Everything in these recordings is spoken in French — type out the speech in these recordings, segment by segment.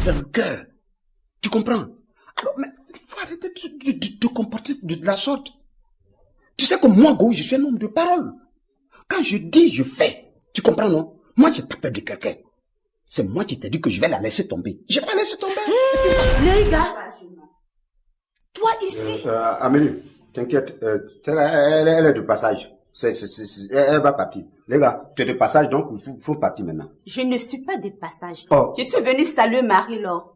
dans le cœur. Tu comprends? Alors, mais il faut arrêter de te comporter de la sorte. Tu sais que moi, Go, je suis un homme de parole. Quand je dis, je fais. Tu comprends, non? Moi, j'ai pas peur de quelqu'un. C'est moi qui t'ai dit que je vais la laisser tomber. Je vais la laisser tomber. Les gars, toi ici. Amélie, t'inquiète. Elle est de passage. Elle va partir. Les gars, tu es de passage, donc il faut partir maintenant. Je ne suis pas de passage. Oh. Je suis venue saluer Marie-Laure.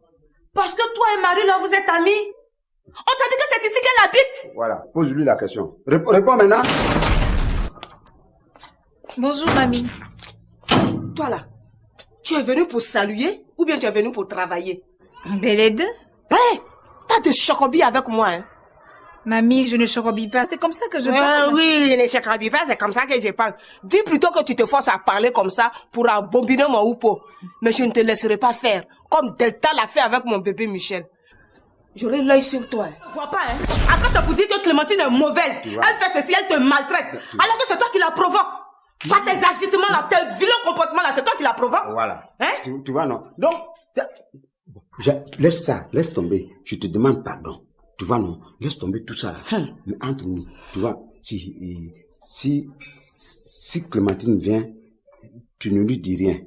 Parce que toi et Marie-Laure, vous êtes amis. On t'a dit que c'est ici qu'elle habite. Voilà, pose-lui la question. Réponds maintenant. Bonjour, mamie. Toi là, tu es venu pour saluer ou bien tu es venu pour travailler? Mais les deux. Hé, pas de chocobi avec moi, hein. Mamie, je ne chorobie pas. C'est comme ça que je parle. Oui, je ne chocobie pas, c'est comme ça que je parle. Dis plutôt que tu te forces à parler comme ça pour embobiner mon oupo. Mais je ne te laisserai pas faire, comme Delta l'a fait avec mon bébé Michel. J'aurai l'œil sur toi. Tu vois pas, hein? Après, ça vous dit que Clémentine est mauvaise. Elle fait ceci, elle te maltraite. Alors que c'est toi qui la provoque. Pas tes agissements là, tes vilains comportements là, c'est toi qui la provoque. Voilà. Hein? Tu vois, non? Donc, laisse ça, laisse tomber. Je te demande pardon. Tu vois, non? Laisse tomber tout ça là. Mais entre nous, tu vois, si Clémentine vient, tu ne lui dis rien.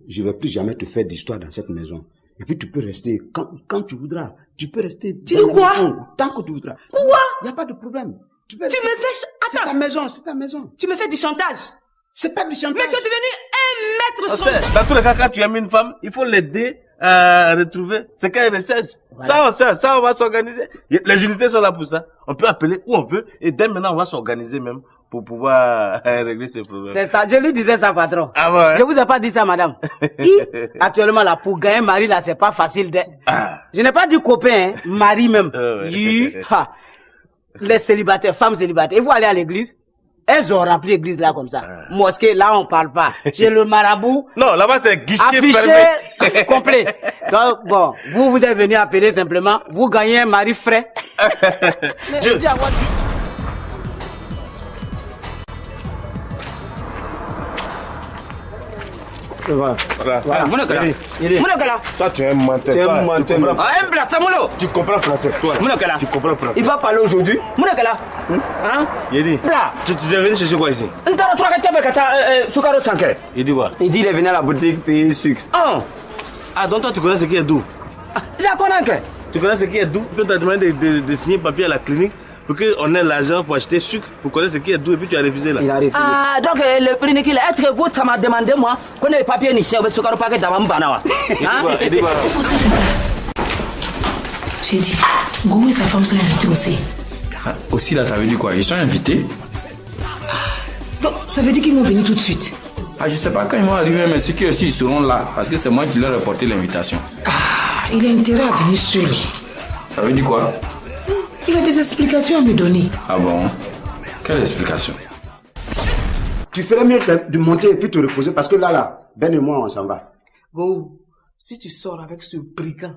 Je ne vais plus jamais te faire d'histoire dans cette maison. Et puis tu peux rester quand tu voudras. Tu peux rester. Tu dis quoi? Tant que tu voudras. Quoi? Il n'y a pas de problème. Tu me fais... C'est ta maison, c'est ta maison. Tu me fais du chantage. C'est pas du chantage. Mais tu es devenu un maître chanteur. Dans tous les cas, quand tu aimes une femme, il faut l'aider à retrouver ce qu'elle recherche. Voilà. Ça, on va s'organiser. Les unités sont là pour ça. On peut appeler où on veut et dès maintenant, on va s'organiser même pour pouvoir régler ces problèmes. C'est ça, je lui disais ça, patron. Ah ouais. Je vous ai pas dit ça, madame. Actuellement, là, pour gagner mari, là, c'est pas facile de... Je n'ai pas dit copain, hein, mari même. Les célibataires, femmes célibataires, ils vont aller à l'église. Elles ont rempli l'église là comme ça. Mosquée, là, on parle pas. Chez le marabout. Non, là-bas, c'est guichet affiché complet. Donc, bon, vous êtes venu appeler simplement, vous gagnez un mari frais. Je dis à moi, Voilà. Toi, tu es un menteur. Tu comprends français. Toi, tu comprends français. Il va parler aujourd'hui. Yedi, tu es venu chercher quoi ici? Il dit quoi? Il dit il est venu à la boutique payer sucre. Ah, donc toi, tu connais ce qui est doux? Tu connais ce qui est doux? Tu t'as demandé de signer papier à la clinique pour qu'on ait l'argent pour acheter sucre, pour connaître ce qui est doux, et puis tu as refusé là. Il a refusé. Ah, donc le clinique, est-ce que vous m'avez demandé, moi, qu'on ait les papiers ni cher, parce que le paquet d'avant Banawa. Il dit quoi? J'ai dit, Goumou et sa femme sont invités aussi. Aussi là, ça veut dire quoi? Ils sont invités? Donc, ça veut dire qu'ils vont venir tout de suite. Ah, je sais pas quand ils vont arriver, mais ceux qui aussi ils seront là, parce que c'est moi qui leur ai porté l'invitation. Ah, il a intérêt à venir seul. Ça veut dire quoi? Il a des explications à me donner. Ah bon? Quelle explication? Tu ferais mieux de monter et puis te reposer parce que là, Ben et moi, on s'en va. Go, si tu sors avec ce brigand,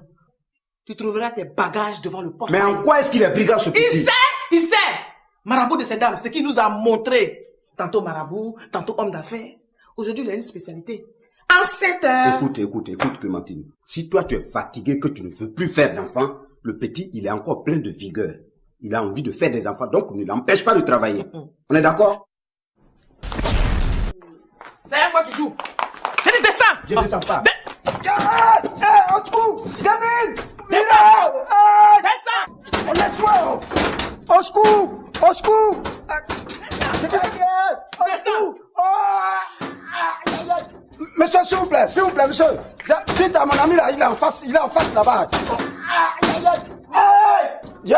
tu trouveras tes bagages devant le portail. Mais en quoi est-ce qu'il est brigand, ce petit? Il sait! Marabout de ces dames, ce qu'il nous a montré. Tantôt marabout, tantôt homme d'affaires. Aujourd'hui, il a une spécialité. En 7 heures. Écoute, Clémentine. Si toi, tu es fatigué, que tu ne veux plus faire d'enfants, le petit, il est encore plein de vigueur. Il a envie de faire des enfants, donc ne l'empêche pas de travailler. On est d'accord? C'est à quoi tu joues? Je dis descends! Je ne descends pas. On trouve! Zamine! Descends! On laisse-toi! Au secours! Au secours! Descends! Monsieur, s'il vous plaît, monsieur. Dites à mon ami là, il est en face là-bas. Il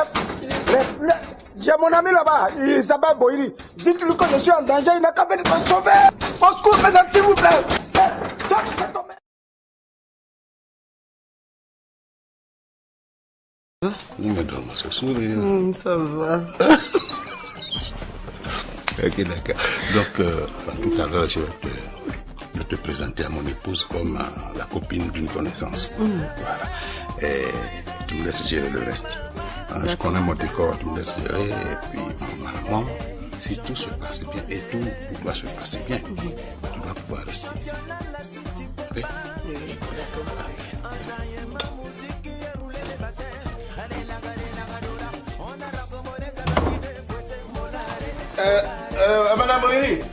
y a mon ami là-bas, Isabelle Boiri. Dites-lui que je suis en danger, il n'a qu'à venir me sauver. Au secours, monsieur, s'il vous plaît. Toi, tu fais tomber. Il me donne ce sourire. Ça va. Ok, d'accord. Donc, tout à l'heure, je vais te présenter à mon épouse comme la copine d'une connaissance. Voilà. Et tu me laisses gérer le reste. Je connais mon décor, tu me laisses gérer. Et puis, normalement, si tout se passe bien, et tout doit se passer bien, tu vas pouvoir rester ici. Ok? D'accord. venir.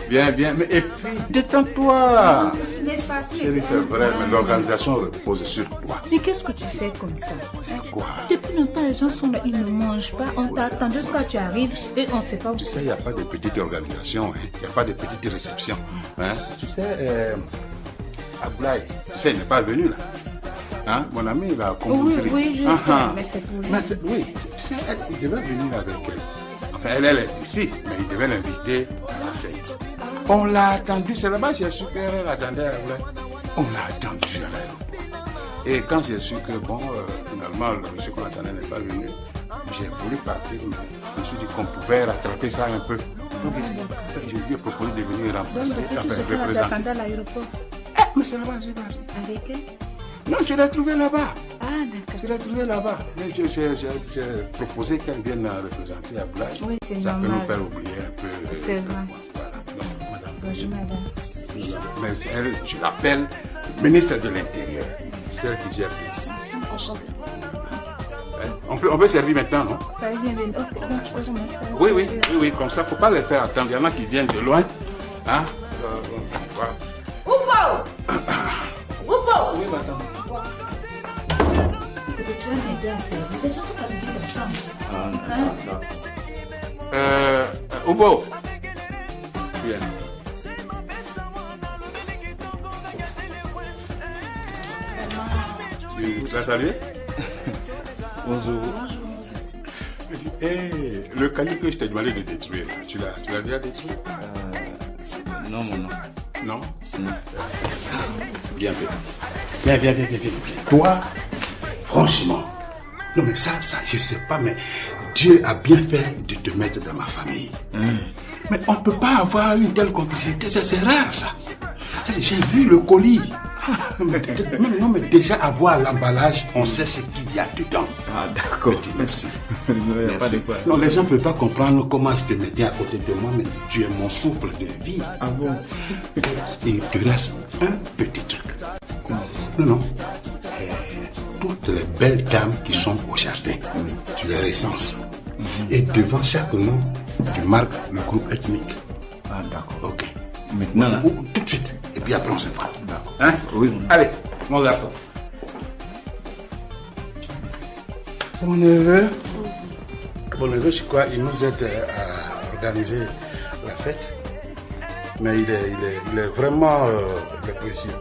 Viens. Mais, et puis, détends-toi. Je n'ai pas. Chérie, c'est vrai, mais l'organisation repose sur toi. Mais qu'est-ce que tu fais comme ça? C'est quoi? Depuis longtemps, les gens sont là, ils ne mangent pas. On t'attend jusqu'à ce que tu arrives et on ne sait pas où. Tu sais, il n'y a pas de petite organisation, hein. Il n'y a pas de petite réception. Hein. Tu sais, Ablaï, tu sais, il n'est pas venu là. Hein? Mon ami, il a compris. Oui, je sais, mais c'est pour lui. Oui, tu sais, il devait venir avec elle. Enfin, elle est ici, mais il devait l'inviter à la fête. On l'a attendu, c'est là-bas j'ai su qu'elle attendait Ablaï. On l'a attendu à l'aéroport. Et quand j'ai su que, finalement, le monsieur qu'on attendait n'est pas venu, j'ai voulu partir, mais je me suis dit qu'on pouvait rattraper ça un peu. Donc, je lui ai proposé de venir remplacer, représenter. À l'aéroport. Mais c'est là-bas, c'est là-bas. Avec elle? Non, je l'ai trouvé là-bas. Ah, d'accord. Je l'ai trouvé là-bas. Mais j'ai proposé qu'elle vienne représenter Ablaï. Oui, c'est ça normal. peut nous faire oublier un peu. C'est vrai. Voilà. Non, madame. Bonjour, madame. Mais elle, je l'appelle ministre de l'Intérieur. Celle qui gère ici. On peut servir maintenant, non? Ça vient bien. Oui, comme ça, il ne faut pas les faire attendre. Il y en a qui viennent de loin. Hein? Voilà. Oupo! Oui, madame. Tu vas m'aider à servir. Les gens sont fatigués de temps. Oubo. Viens. Tu l'as salué? Bonjour. Le cahier que je t'ai demandé de détruire, tu l'as déjà détruit? Non, mon nom. Non? Viens. Toi, franchement, non mais ça, je sais pas, mais Dieu a bien fait de te mettre dans ma famille. Mais on ne peut pas avoir une telle complicité, c'est rare ça. J'ai vu le colis. Non, mais déjà avoir l'emballage, on sait ce qu'il y a dedans. Ah, d'accord. Merci. Merci. Non, les gens ne peuvent pas comprendre comment je te mettais à côté de moi, mais tu es mon souffle de vie. Ah bon? Et il te reste un petit truc. Non. Toutes les belles dames qui sont au jardin, tu les recenses. Et devant chaque nom, tu marques le groupe ethnique. Ah, d'accord. Ok. Maintenant, là? Tout de suite. Et puis après, on se fera. D'accord. Hein? Oui. Allez, mon garçon. C'est mon neveu. Mon neveu, je crois, il nous aide à organiser la fête. Mais il est vraiment précieux.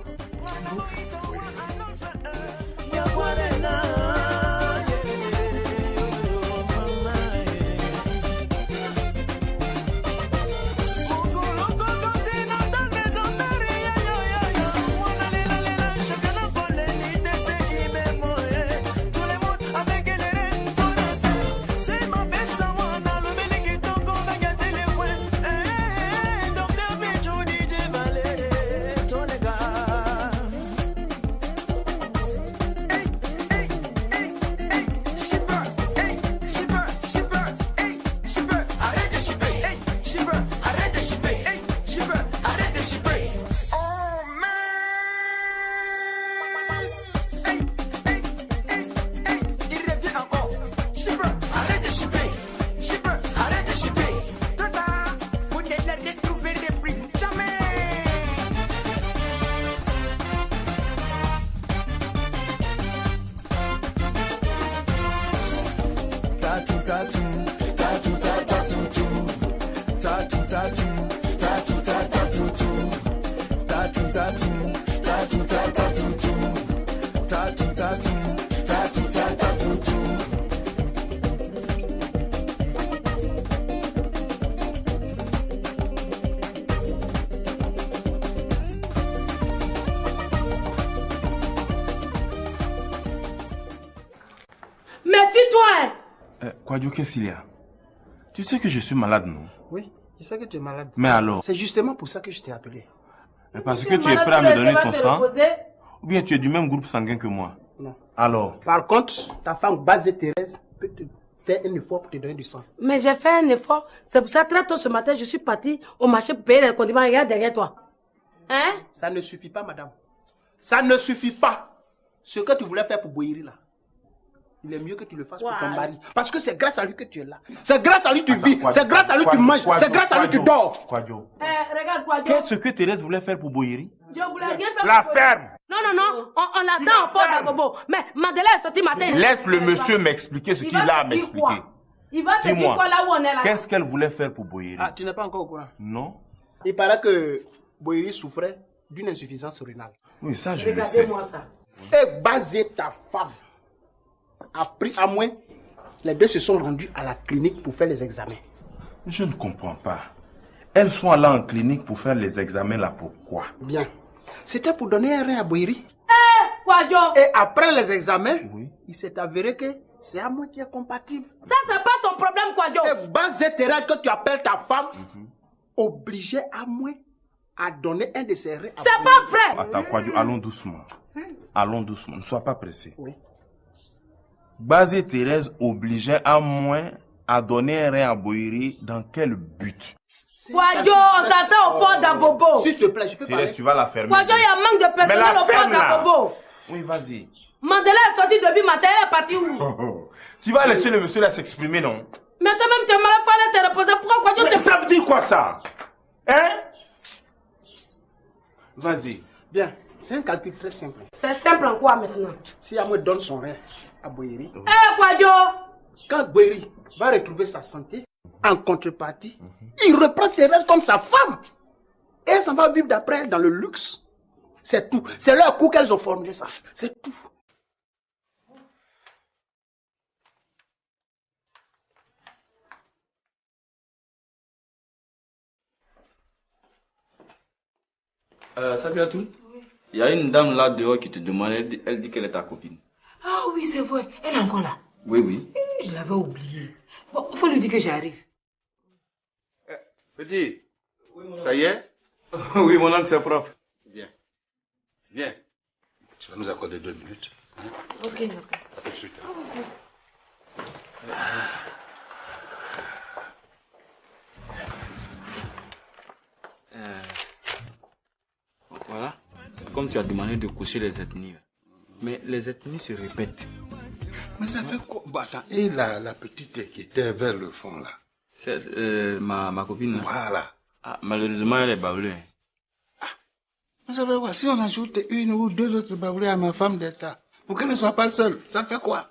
Oui. Méfie-toi! Quadio, qu'est-ce qu'il y a? Tu sais que je suis malade, non? Oui, je sais que tu es malade. Mais alors? C'est justement pour ça que je t'ai appelé. Parce que tu es prêt à me donner ton sang? Ou bien tu es du même groupe sanguin que moi? Non. Alors? Par contre, ta femme Bazé Thérèse peut te faire un effort pour te donner du sang. Mais j'ai fait un effort. C'est pour ça, très tôt ce matin, je suis partie au marché pour payer les condiments. Regarde derrière toi. Hein? Ça ne suffit pas, madame. Ça ne suffit pas. Ce que tu voulais faire pour Boïri, là. il est mieux que tu le fasses pour ton mari. Parce que c'est grâce à lui que tu es là. C'est grâce à lui que tu vis. C'est grâce à lui que tu manges. C'est grâce à lui que tu dors. Kwadjo. Regarde, Kwadjo. Qu'est-ce que Thérèse voulait faire pour Boyeri? Je voulais rien faire La pour ferme. Non, on l'attend en porte à Bobo. Mais Mandela est sorti matin. Laisse le monsieur m'expliquer ce qu'il a à m'expliquer. Il va te dire quoi là où on est là? Qu'est-ce qu'elle voulait faire pour Boyeri? Ah, tu n'es pas encore au courant? Non. Il paraît que Boyeri souffrait d'une insuffisance rénale. Oui, ça je le sais. Regardez-moi ça. Et Bazé, ta femme, a pris à moins. Les deux se sont rendus à la clinique pour faire les examens. Je ne comprends pas. Elles sont allées en clinique pour faire les examens là, pourquoi? Bien. C'était pour donner un rein à Boyeri. Kwadjo. Et après les examens, il s'est avéré que c'est à moi qui est compatible. Ça, c'est pas ton problème, Kwadjo. Et Bazé Terra, que tu appelles ta femme, obligeait à moi à donner un de ses reins à C'est pas vrai. Attends, Kwadjo, allons doucement. Allons doucement, ne sois pas pressé. Oui. Bazé Thérèse obligeait à moins à donner un rein à Boyeri dans quel but? Kwadjo, on t'attend au port d'Abobo. S'il te plaît, je peux parler. Thérèse, tu vas la fermer. Kwadjo, il y a un manque de personnel au port d'Abobo. Oui, vas-y. Mandela est sorti depuis matin, elle est partie où? Tu vas laisser le monsieur là s'exprimer, non? Mais toi-même, tu es malade, fallait te reposer. Pourquoi Kwadjo te... Ça veut dire quoi ça? Hein? Vas-y. Bien, c'est un calcul très simple. C'est simple en quoi maintenant? Si Amoué donne son rein à Boyeri, Kwadjo! quand Boyeri va retrouver sa santé, en contrepartie, il reprend Thérèse comme sa femme. Et elle s'en va vivre d'après elle dans le luxe. C'est tout. C'est leur coup qu'elles ont formulé ça. C'est tout. Salut à tous. Il y a une dame là dehors qui te demande, elle dit qu'elle est ta copine. Ah oui, c'est vrai. Elle est encore là. Oui, oui. Je l'avais oublié. Bon, il faut lui dire que j'arrive. Petit, ça y est? Oui, mon oncle, c'est prof. Bien. Viens. Tu vas nous accorder 2 minutes. Hein? Ok, d'accord. À tout de suite. Voilà. Comme tu as demandé de coucher les ethnies. Mais les ethnies se répètent. Mais ça fait quoi? Bah, attends, et la petite qui était vers le fond là? C'est ma copine. Voilà. Ah, malheureusement, elle est bablée. Vous savez quoi? Si on ajoute 1 ou 2 autres bablés à ma femme d'État, pour qu'elle ne soit pas seule, ça fait quoi?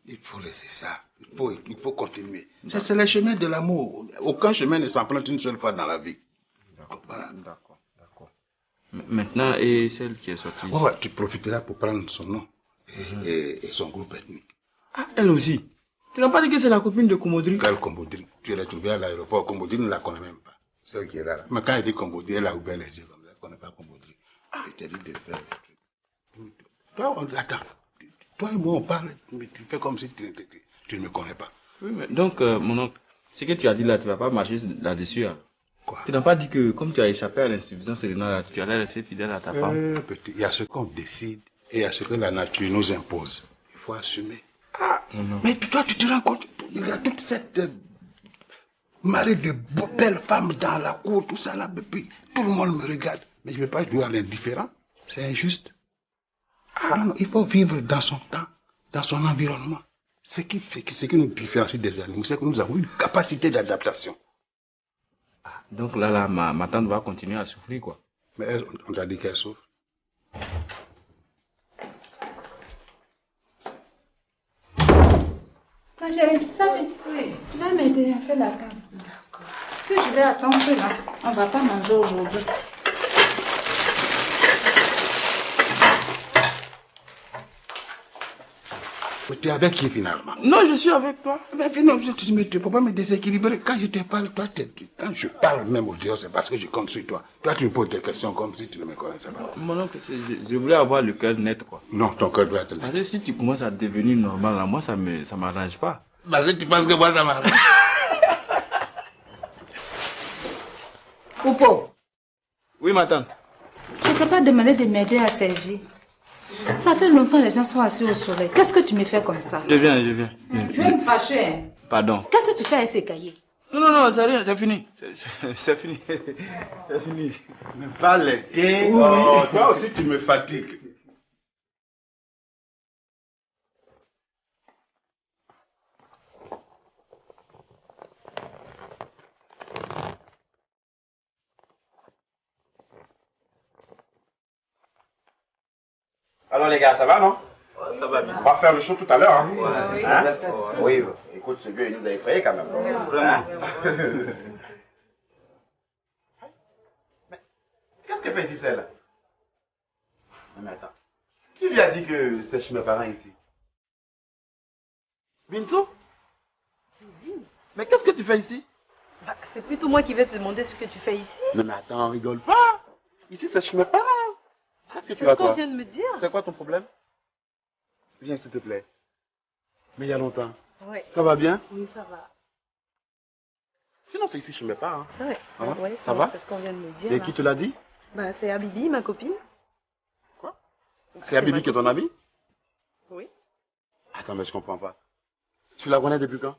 Il faut laisser ça. Il faut continuer. C'est le chemin de l'amour. Aucun chemin ne s'emprunte une seule fois dans la vie. Voilà. D'accord. Maintenant, et celle qui est sortie ici? Ouais, tu profiteras pour prendre son nom et son groupe ethnique. Ah, elle aussi. Tu n'as pas dit que c'est la copine de Komodri? Quelle Komodri? Tu l'as trouvée à l'aéroport. Komodri ne la connaît même pas. Celle qui est là. Mais quand elle dit Komodri, elle a ouvert les yeux comme ça. Elle ne connaît pas Komodri. Elle t'a dit de faire des trucs. Toi, attends. Toi et moi, on parle, mais tu fais comme si tu ne me connais pas. Oui, mais donc, mon oncle, ce que tu as dit là, tu ne vas pas marcher là-dessus. Hein. Quoi? Tu n'as pas dit que, comme tu as échappé à l'insuffisance rénale, tu allais rester fidèle à ta femme? Petit, il y a ce qu'on décide et il y a ce que la nature nous impose. Il faut assumer. Ah, non. Mais toi, tu te rends compte, il y a toute cette marée de belles femmes dans la cour, tout ça là, puis tout le monde me regarde. Mais je ne vais pas jouer à l'indifférent. C'est injuste. Non, il faut vivre dans son temps, dans son environnement. Ce qui nous différencie des animaux, c'est que nous avons une capacité d'adaptation. Donc là, ma tante va continuer à souffrir, quoi. Mais elle, on t'a dit qu'elle souffre. Ma chérie, ça fait. Oui. Tu vas m'aider à faire la table. D'accord. Si je vais attendre là, on ne va pas manger aujourd'hui. Tu es avec qui finalement? Non, je suis avec toi. Mais non, tu ne peux pas me déséquilibrer. Quand je te parle, toi, quand je parle même au dehors, c'est parce que je compte sur toi. Toi, tu me poses des questions comme si tu ne me connaissais pas. Mon oncle, je voulais avoir le cœur net, quoi. Non, ton cœur doit être net. Parce que si tu commences à devenir normal, là, moi, ça m'arrange pas. Parce que tu penses que moi, ça m'arrange. Poupo. Oui, ma tante. Je ne peux pas demander de m'aider à servir. Ça fait longtemps que les gens sont assis au soleil. Qu'est-ce que tu me fais comme ça? Je viens. Tu vas me fâcher, hein? Pardon. Qu'est-ce que tu fais avec ces cahiers? Non, c'est rien, c'est fini. C'est fini. C'est fini. Mais va l'aider. Oh, toi aussi, tu me fatigues. Alors les gars, ça va non? Ça va bien. On va faire le show tout à l'heure. Hein? Ouais. Hein? Oui, écoute, ce vieux, il nous a effrayés quand même. Vraiment. Mais qu'est-ce qu'elle fait ici, celle-là? Mais attends. Qui lui a dit que c'est chez mes parents ici? Bintou? Mais qu'est-ce que tu fais ici? Bah, c'est plutôt moi qui vais te demander ce que tu fais ici. Non mais attends, rigole pas. Ici, c'est chez mes parents. Qu'est-ce que tu C'est as, ce qu'on toi? vient de me dire. C'est quoi ton problème? Viens, s'il te plaît. Mais il y a longtemps. Ouais. Ça va bien? Oui, ça va. Sinon, c'est ici chez mes parents. Ouais. Hein? Ouais, Ça va? C'est ce qu'on vient de me dire. Et là. qui te l'a dit? Bah, c'est Habibi, ma copine. Quoi? C'est Habibi qui est ton ami? Oui. Attends, mais je comprends pas. Tu la connais depuis quand?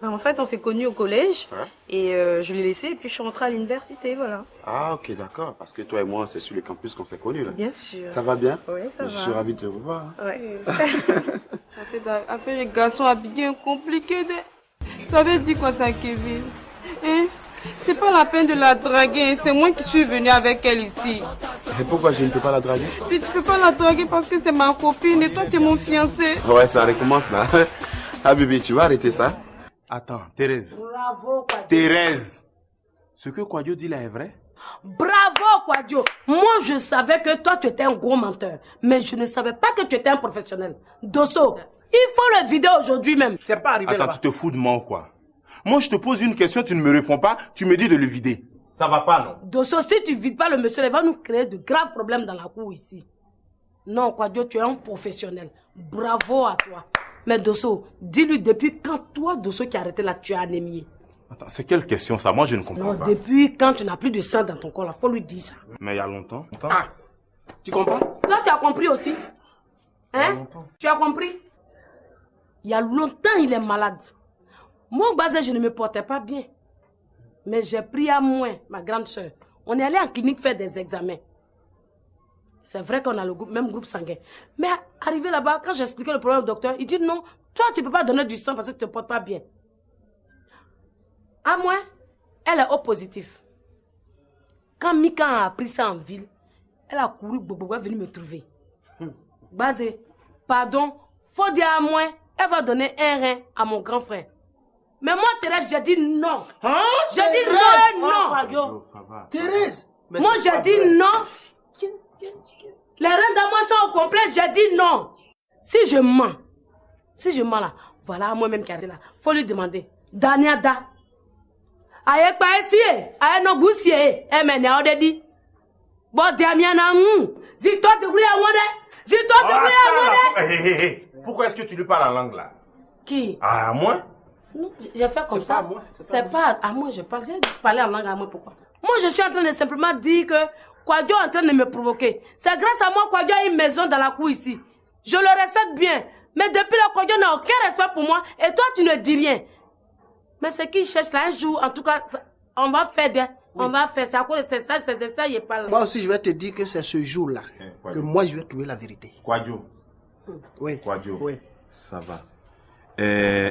Bah, en fait, on s'est connus au collège. Ouais. Et je l'ai laissé et puis je suis rentrée à l'université, voilà. Ah, ok, d'accord. Parce que toi et moi, c'est sur le campus qu'on s'est connus, là. Bien sûr. Ça va bien? Oui, ça va. Je suis ravi de te revoir. Hein. Ouais. Après, les garçons habillés compliqués. Ça veut dire quoi ça, Kevin? Hein? C'est pas la peine de la draguer, c'est moi qui suis venue avec elle ici. Et pourquoi je ne peux pas la draguer? Tu peux pas la draguer parce que c'est ma copine et toi tu es mon fiancé. Ouais, ça recommence là. Ah, bébé, tu vas arrêter ça? Attends, Thérèse. Bravo, Kwadjo. Thérèse, ce que Kwadjo dit là est vrai? Bravo, Kwadjo. Moi, je savais que toi, tu étais un gros menteur. Mais je ne savais pas que tu étais un professionnel. Dosso, il faut le vider aujourd'hui même. C'est pas arrivé Attends, tu te fous de moi ou quoi? Moi, je te pose une question, tu ne me réponds pas, tu me dis de le vider. Ça va pas, non? Dosso, si tu vides pas le monsieur, il va nous créer de graves problèmes dans la cour ici. Non, Kwadjo, tu es un professionnel. Bravo à toi. Mais Dosso, dis-lui depuis quand toi, Dosso, qui a arrêté là, tu as anémié. Attends, c'est quelle question ça? Moi, je ne comprends Non, pas. depuis quand tu n'as plus de sang dans ton corps, il faut lui dire ça. Mais il y a longtemps. Ah, tu comprends? Toi, tu as compris aussi? Hein? Tu as compris? Il y a longtemps, il est malade. Moi, au bas, je ne me portais pas bien. Mais j'ai pris à moi, ma grande soeur. On est allé en clinique faire des examens. C'est vrai qu'on a le même groupe sanguin. Mais arrivé là-bas, quand j'ai expliqué le problème au docteur, il dit non, toi, tu ne peux pas donner du sang parce que tu ne te portes pas bien. À moi, elle est O positif. Quand Mika a appris ça en ville, elle a couru, elle est venue me trouver. Basé, pardon, faut dire à moi, elle va donner un rein à mon grand frère. Mais moi, Thérèse, j'ai dit non. Hein? J'ai dit non. Thérèse. Moi, j'ai dit non. Les reins de moi sont au complet, j'ai dit non. Si je mens là, voilà moi-même qui a été là. Faut lui demander. Daniada. Aye pa esi aye no gusi mais ne odedi. Bo diamiana zito te wuri awode. Zito te wuri awode. Pourquoi est-ce que tu lui parles en langue là? Qui? Ah, à moi? Non, j'ai fait comme ça. C'est pas à moi, je parle. J'ai parlé en langue à moi, pourquoi? Moi, je suis en train de simplement dire que Kwadjo est en train de me provoquer. C'est grâce à moi que Kwadjo a une maison dans la cour ici. Je le respecte bien. Mais depuis là, Kwadjo n'a aucun respect pour moi. Et toi, tu ne dis rien. Mais ce qu'il cherche là, un jour, en tout cas, on va faire des... On va faire ça. C'est ça, il parle. Moi aussi, je vais te dire que c'est ce jour-là que moi, je vais trouver la vérité. Kwadjo. Oui. Kwadjo. Oui. Ça va.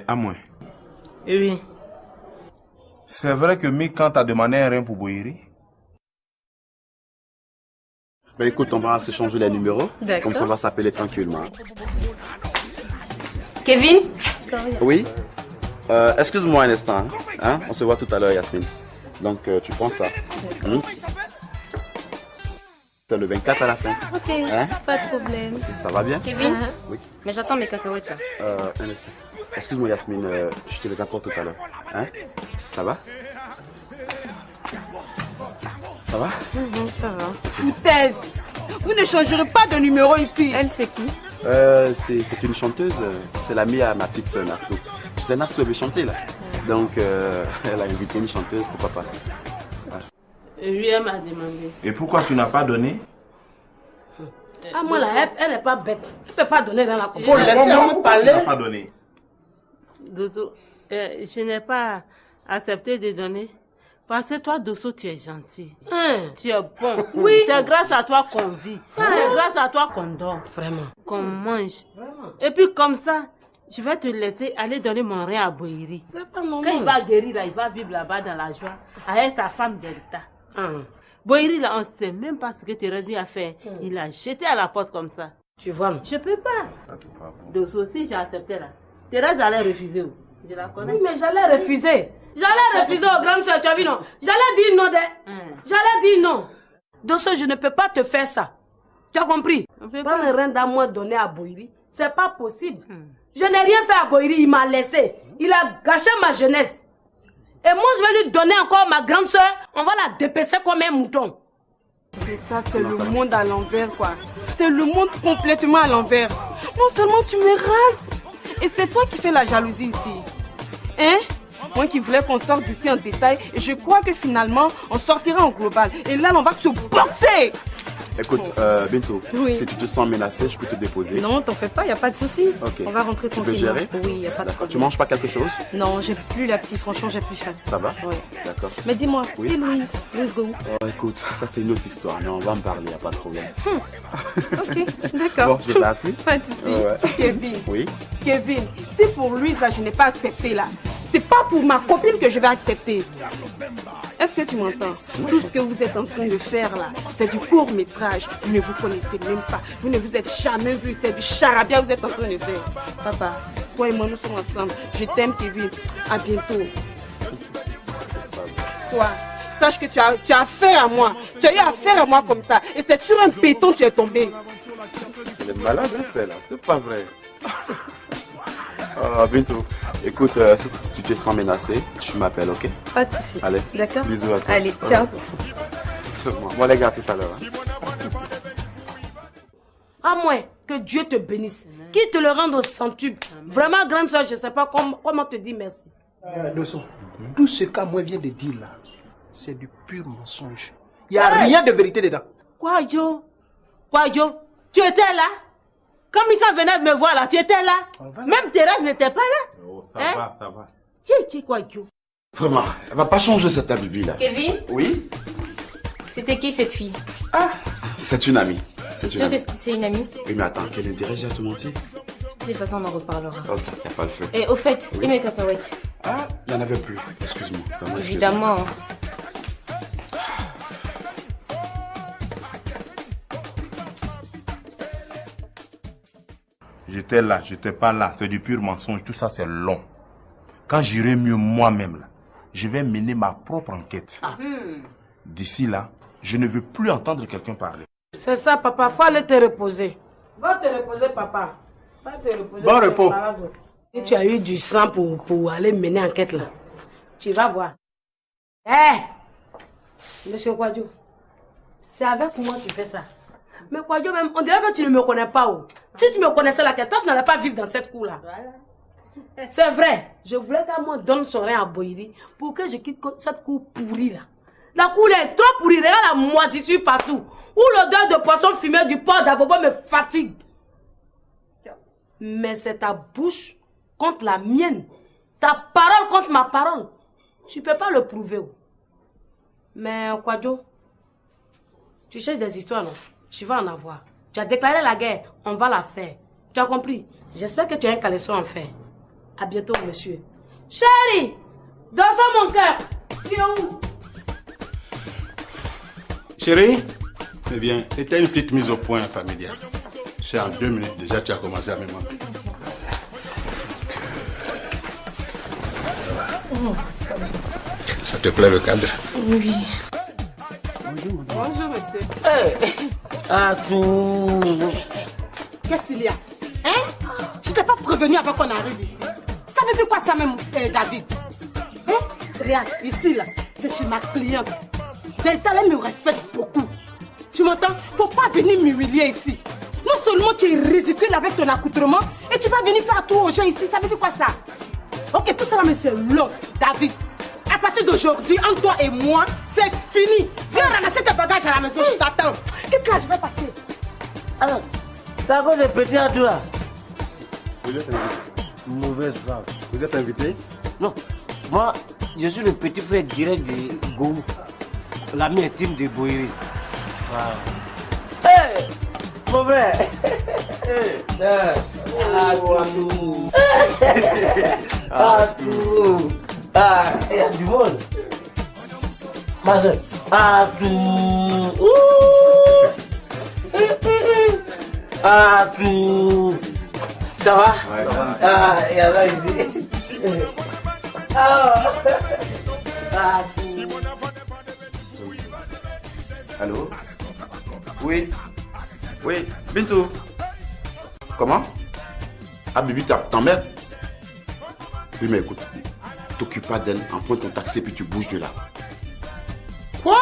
À moi. Oui. C'est vrai que Mikan t'a demandé un rein pour Boiri? Ben écoute, on va se changer les numéros. D'accord. Comme ça, on va s'appeler tranquillement. Kevin? Oui. Excuse-moi un instant. Hein? On se voit tout à l'heure, Yasmine. Donc, tu prends ça. C'est le 24 à la fin. Ok, Hein? pas de problème. Ça va bien? Kevin? Oui. Mais j'attends mes cacahuètes là. Un instant. Excuse-moi, Yasmine, je te les apporte tout à l'heure. Hein? Ça va? Ça va? Ça va. Foutaise! Vous ne changerez pas de numéro ici. Elle, c'est qui? C'est une chanteuse. C'est l'amie à ma petite soeur Nasto. Tu sais, Nasto, elle veut chanter là. Donc, elle a invité une chanteuse, pourquoi pas. Oui, elle m'a demandé. Et pourquoi tu n'as pas donné? Ah, moi là, elle n'est pas bête. Tu ne peux pas donner dans la cour. Faut laisser un parler. Tu n'as pas donné. Dosso, je n'ai pas accepté de donner. Parce que toi, Dosso, tu es gentil. Tu es bon. Oui. C'est grâce à toi qu'on vit. C'est grâce à toi qu'on dort. Vraiment. Qu'on mange. Et puis comme ça, je vais te laisser aller donner mon rein à Boiri. C'est pas mon Quand il va guérir, là, il va vivre là-bas dans la joie avec sa femme Delta. Boiri, là, on ne sait même pas ce que Thérèse lui a fait. Il l'a jeté à la porte comme ça. Tu vois, non? Je peux pas. Dosso, si j'ai accepté là, Thérèse allait refuser. Je la connais. Oui, mais j'allais refuser. J'allais refuser aux grandes soeurs, tu as vu, non? J'allais dire non. J'allais dire non. Dosso, je ne peux pas te faire ça. Tu as compris? Prendre un rein d'amour donné à Boiri, c'est pas possible. Je n'ai rien fait à Boiri, il m'a laissé. Il a gâché ma jeunesse. Et moi, je vais lui donner encore ma grande soeur. On va la dépecer comme un mouton. Mais ça, c'est le monde à l'envers, quoi. C'est le monde complètement à l'envers. Non seulement tu me rases, et c'est toi qui fais la jalousie ici. Hein? Moi qui voulais qu'on sorte d'ici en détail, et je crois que finalement, on sortira en global. Et là, on va se boxer. Écoute, Bintou, si tu te sens menacé, je peux te déposer. Non, t'en fais pas, y a pas de souci. Ok. On va rentrer tranquillement. Tu peux gérer? Oui, y a pas de problème. Tu manges pas quelque chose? Non, j'ai plus la petite, franchement, j'ai plus faim. Ça va? Ouais. D'accord. Mais dis-moi, Oui. et Louise? Louise go où? Oh, écoute, ça c'est une autre histoire, mais on va en parler, y a pas de problème. Ok, d'accord. Bon, je vais partir. Pas de souci. Ouais. Kevin. Oui. Kevin, si pour Louise, là, je n'ai pas accepté, là, c'est pas pour ma copine que je vais accepter. Est-ce que tu m'entends? Tout ce que vous êtes en train de faire, là, c'est du court-métrage. Vous ne vous connaissez même pas. Vous ne vous êtes jamais vu. C'est du charabia que vous êtes en train de faire. Papa, toi et moi, nous sommes ensemble. Je t'aime, Kevin. À bientôt. Toi, sache que tu as affaire à moi. Tu as eu affaire à moi comme ça. Et c'est sur un béton que tu es tombé. Elle est malade, hein, celle-là. C'est pas vrai. Bintou, écoute, si tu te sens menacé, tu m'appelles, ok? Pas de soucis. Allez. D'accord? Bisous à toi. Allez, ciao. Bon, les gars, tout à l'heure. Hein. À moins que Dieu te bénisse. Qui te le rende au centuple. Vraiment, grande soeur, je ne sais pas comment te dire merci. Dosso, tout ce qu'Amoy vient de dire là, c'est du pur mensonge. Il n'y a rien de vérité dedans. Quoi, Yo? Tu étais là? Quand Mika venait me voir là, tu étais là? Même Thérèse n'était pas là? Oh, ça va. Qui est quoi, Yo? Vraiment, elle va pas changer cette vie là. Kevin? Oui? C'était qui cette fille? C'est une amie. C'est Sûr que c'est une amie? Oui, mais attends, quel intérêt j'ai à te mentir? De toute façon, on en reparlera. Oh, y a pas le feu. Et au fait, et mes cacahuètes? Il y en avait plus. Excuse-moi. Vraiment, Évidemment. J'étais là, j'étais pas là. C'est du pur mensonge. Tout ça, c'est long. Quand j'irai mieux moi-même, là, je vais mener ma propre enquête. D'ici là, je ne veux plus entendre quelqu'un parler. C'est ça, papa. Faut aller te reposer. Va te reposer, papa. Va te reposer. Bon repos. Si tu as eu du sang pour aller mener enquête là, tu vas voir. Hé! Monsieur Kwadjo, c'est avec moi que tu fais ça. Mais Kwadjo, même, on dirait que tu ne me connais pas. Oh. Si tu me connaissais là, toi, tu n'allais pas vivre dans cette cour là. C'est vrai. Je voulais qu'Amon donne son rein à Boiri pour que je quitte cette cour pourrie là. La cour est trop pourrie. Regarde la moisissure partout. Où l'odeur de poisson fumé du porc d'Abobo me fatigue. Mais c'est ta bouche contre la mienne. Ta parole contre ma parole. Tu ne peux pas le prouver. Mais Kwadjo, tu cherches des histoires, non? Tu vas en avoir. Tu as déclaré la guerre, on va la faire. Tu as compris? J'espère que tu as un caleçon en fer. À bientôt, monsieur. Chérie, dans mon cœur, tu es où? Chérie, eh bien, c'était une petite mise au point familiale. C'est en 2 minutes déjà, tu as commencé à me manquer. Ça te plaît le cadre? Oui. Bonjour, monsieur. Qu'est-ce qu'il y a? Hein? Je t'ai pas prévenu avant qu'on arrive ici. Ça veut dire quoi ça même, David? Hein? Regarde, ici là, c'est chez ma cliente. Delta, elle me respecte beaucoup. Tu m'entends? Faut pas venir m'humilier ici. Non seulement tu es ridicule avec ton accoutrement, et tu vas venir faire tout aux gens ici. Ça veut dire quoi ça? Ok, tout ça là, mais c'est long, David. À partir d'aujourd'hui, entre toi et moi, c'est fini. Viens ramasser tes bagages à la maison, je t'attends. Qu'est-ce que là, je vais passer? Alors, c'est à cause des petits à toi. Vous êtes invité? Mauvaise femme. Vous êtes invité? Non, moi, je suis le petit frère direct de Gou, l'ami intime de Boiri. Voilà. Hé, mon frère. Il y a du monde. Ma soeur. Ah, tout. Ça va? Ouais, ça va. Ah, et alors ici. Ah, tout. Allô? Oui. Oui, Bintou. Comment? Ah, Bibi, t'emmerdes? Oui, mais écoute, t'occupe pas d'elle, emprunte ton taxi puis tu bouges de là. Quoi?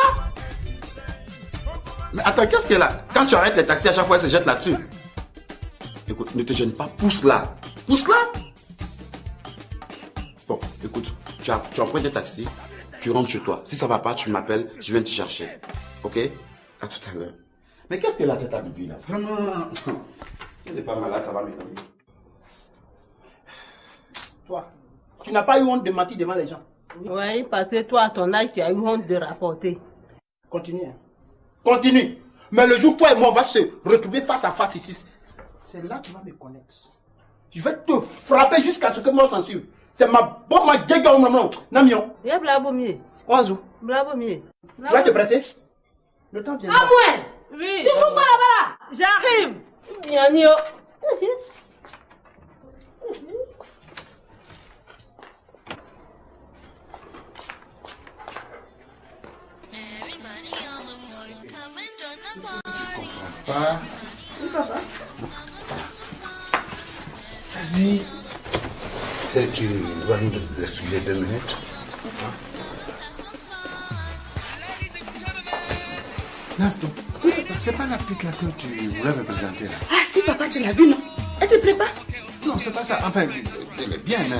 Mais attends, qu'est-ce qu'elle a? Quand tu arrêtes les taxis, à chaque fois, elle se jette là-dessus. Écoute, ne te gêne pas, pousse là. Pousse là. Bon, écoute, tu empruntes des taxis, tu rentres chez toi. Si ça va pas, tu m'appelles, je viens te chercher. Ok? À tout à l'heure. Mais qu'est-ce qu'elle a cette Bibi là? Vraiment. Si elle n'est pas malade, ça va m'étonner. Toi, tu n'as pas eu honte de mentir devant les gens. Oui, parce que toi, à ton âge, tu as eu honte de rapporter. Continue. Hein. Continue. Mais le jour où toi et moi, on va se retrouver face à face ici, c'est là que tu vas me connaître. Je vais te frapper jusqu'à ce que moi s'en suive. C'est ma bonne ma gueule, Namion. Il y a Blabomier. Oanzou. Blabomier. Tu vas te presser? Le temps vient. Ah ouais? Oui. Tu fous pas là-bas? J'arrive. Bien, Nio. Pas. Oui, papa. Dis, tu vas nous expliquer 2 minutes. Nastou, c'est pas la petite là que tu voulais me présenter là. Ah si papa, tu l'as vue, non? Elle te plaît pas? Non, c'est pas ça. Enfin, elle est bien, mais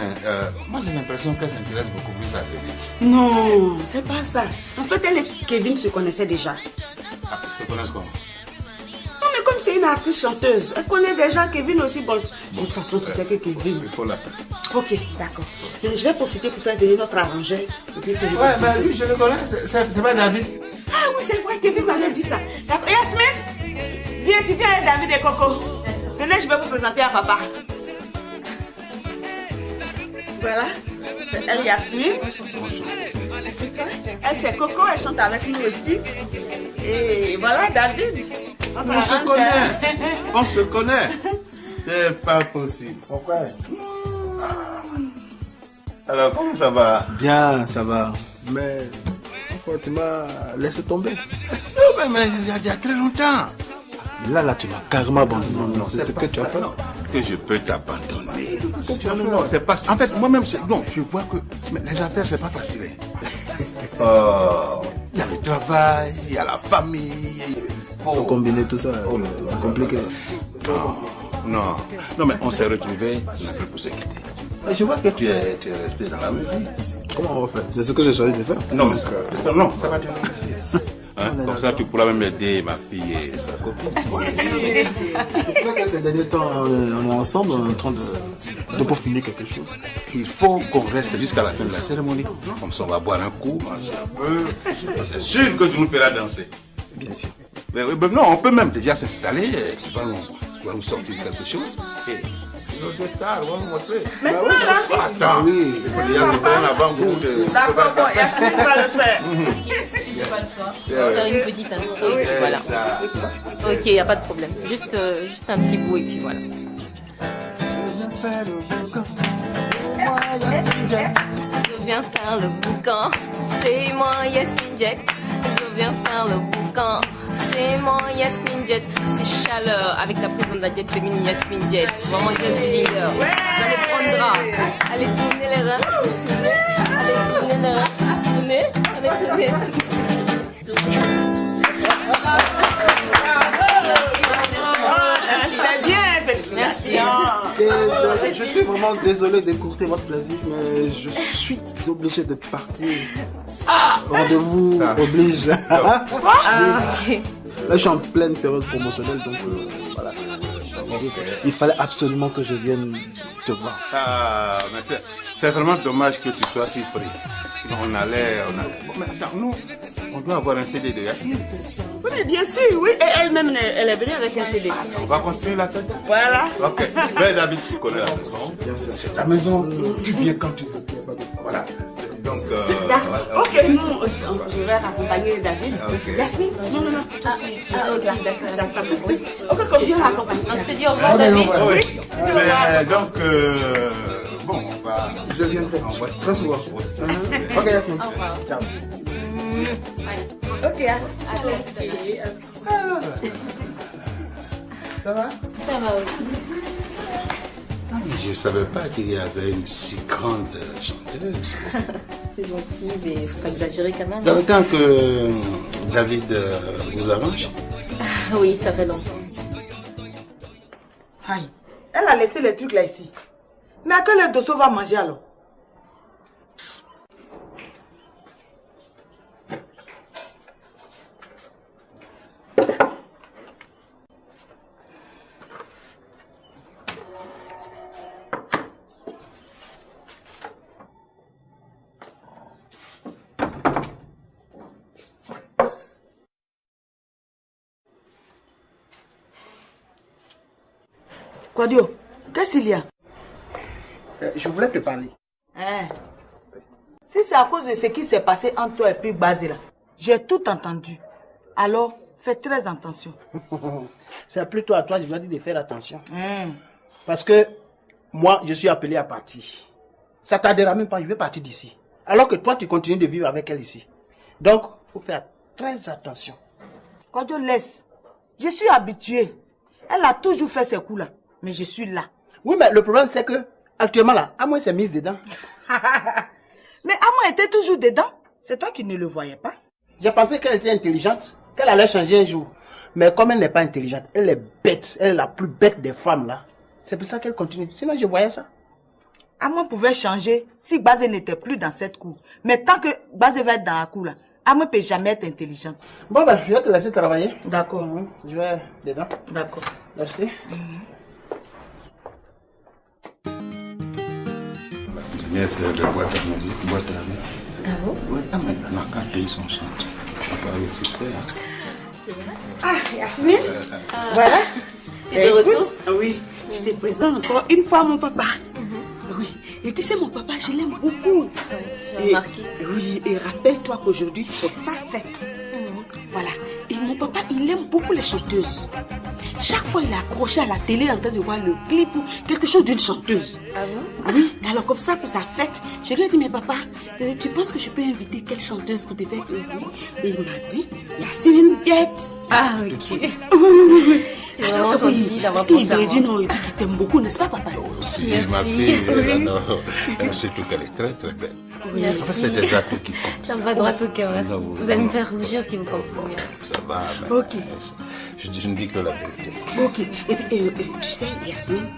moi j'ai l'impression qu'elle s'intéresse beaucoup plus à Kevin. Non, c'est pas ça. En fait, elle et Kevin se connaissaient déjà. Ah, ils se connaissent comment? Non, mais comme c'est une artiste chanteuse, elle connaît déjà Kevin aussi. Bon, de toute façon, tu sais que Kevin... Il faut l'appeler. Ok, d'accord. Je vais profiter pour faire venir notre arrangeur. Ouais, mais lui, je le connais, c'est pas David. Ah oui, c'est vrai, Kevin m'avait dit ça. D'accord. Yasmine, viens, tu viens avec David et Coco. Venez, je vais vous présenter à papa. Voilà. Elle, Yasmine. Elle, c'est Coco, elle chante avec nous aussi. Et voilà, David. On se connaît. On se connaît. C'est pas possible. Pourquoi? Alors, comment ça va? Bien, ça va. Mais tu m'as laissé tomber. Non, mais il y a très longtemps. Là, tu m'as carrément abandonné. Non, c'est ce que tu as fait. Que je peux t'abandonner. Non, c'est pas. En fait, moi-même, non, je vois que les affaires, c'est pas facile. Il y a le travail, il y a la famille. Il faut combiner tout ça. C'est compliqué. Non, mais on s'est retrouvés, on a pu pour se quitter. Je vois que tu es resté dans la musique. Comment on va faire? C'est ce que j'ai choisi de faire. Non, mais non, ça va te rester. Comme ça, tu pourras même aider ma fille et sa copine. C'est pour ça que ces derniers temps, on est ensemble, on est en train de peaufiner quelque chose. Il faut qu'on reste jusqu'à la fin de la cérémonie. Comme ça, on va boire un coup, manger un peu. C'est sûr que tu nous feras danser. Bien sûr. Mais non, on peut même déjà s'installer. Tu vas nous sortir quelque chose. Et nos stars vont nous montrer. Maintenant, là? Attends, oui. Il faut déjà se faire un avant-goût de... D'accord, bon, Yasmine va le faire. On va faire une petite intro et puis voilà. Ok, y a pas de problème. Juste un petit bout et puis voilà. Je viens faire le boucan, c'est moi Yasmine Jet. Je viens faire le boucan, c'est moi Yasmine Jet. C'est chaleur avec la présence de la jet féminine Yasmine Jet. Maman Jet leader. Vous allez prendre drap. Allez tourner les reins. Allez tourner les reins. Tourner. Allez tourner. C'était bien, félicitations. Désolé, je suis vraiment désolé d'écourter votre plaisir, mais je suis obligé de partir. Rendez-vous oblige. Ok. Là, je suis en pleine période promotionnelle, donc voilà. Il fallait absolument que je vienne te voir. Ah, mais c'est vraiment dommage que tu sois si pris. On allait... Bon, mais attends, nous, on doit avoir un CD de Yasmine. Oui, mais bien sûr, oui. Et elle-même, elle est venue avec un CD. On va continuer la tête. Voilà. Ok. Ben, David, tu connais la maison. Bien sûr. C'est ta maison. Tu viens quand tu veux. Voilà. Donc, d'accord. Ok, nous, je vais accompagner David. Okay. Yasmine, non. Ok, d'accord. Ok, viens l'accompagner. Donc, je te dis au revoir, David. Mais donc, bon, on va... Je viendrai. Très souvent. Ok, Yasmine. Au revoir. Ciao. Ok, allez. Ça va? Ça va, oui. Je ne savais pas qu'il y avait une si grande chanteuse. C'est gentil, mais faut pas exagérer quand même. Dans le temps que David vous arrange? Oui, ça fait longtemps. Aïe, elle a laissé les trucs là ici. Mais à quelle heure Dosso va manger alors? Quadio, qu'est-ce qu'il y a? Je voulais te parler. Hein? Si c'est à cause de ce qui s'est passé entre toi et puis Bazila, j'ai tout entendu. Alors, fais très attention. C'est plutôt à toi, je dois dire de faire attention. Parce que moi, je suis appelé à partir. Ça ne t'aidera même pas, je vais partir d'ici. Alors que toi, tu continues de vivre avec elle ici. Donc, il faut faire très attention. Quadio, laisse. Je suis habituée. Elle a toujours fait ces coups-là. Mais je suis là. Oui, mais le problème, c'est que, actuellement, là, Amo s'est mise dedans. Mais Amo était toujours dedans. C'est toi qui ne le voyais pas. J'ai pensé qu'elle était intelligente, qu'elle allait changer un jour. Mais comme elle n'est pas intelligente, elle est bête. Elle est la plus bête des femmes, là. C'est pour ça qu'elle continue. Sinon, je voyais ça. Amo pouvait changer si Bazé n'était plus dans cette cour. Mais tant que Bazé va être dans la cour, là, Amo ne peut jamais être intelligente. Bon, ben, je vais te laisser travailler. D'accord. Je vais dedans. D'accord. Merci. C'est de boîte à musique, boîte à musique. Ah bon? Oui, mais on a qu'à payer son chante. On va résister. Ah, Yasmine. Voilà. Et de retour? Oui, je te présente encore une fois mon papa. Oui, et tu sais, mon papa, je l'aime beaucoup. J'ai remarqué. Oui, et rappelle-toi qu'aujourd'hui, c'est sa fête. Voilà. Et mon papa, il aime beaucoup les chanteuses. Chaque fois, il est accroché à la télé en train de voir le clip ou quelque chose d'une chanteuse. Ah bon? Oui, alors comme ça, pour sa fête, je lui ai dit, mais papa, tu penses que je peux inviter quelle chanteuse pour te faire plaisir? Et il m'a dit, Yasmine Guette. Ah, ok. Oui. C'est vraiment gentil d'avoir Parce qu'il pensé à m'a moi. dit, non, il dit qu'il t'aime beaucoup, n'est-ce pas, papa? Si, Merci. ma fille, Oui. alors, surtout qu'elle est très très belle. Oui. En fait, c'est des actes qui comptent. Ça me va droit au cœur, merci. Non, Vous allez me faire rougir si vous continuez. Ça va, mais Ok. je ne dis que la vérité. Ok. Et tu sais, Yasmine,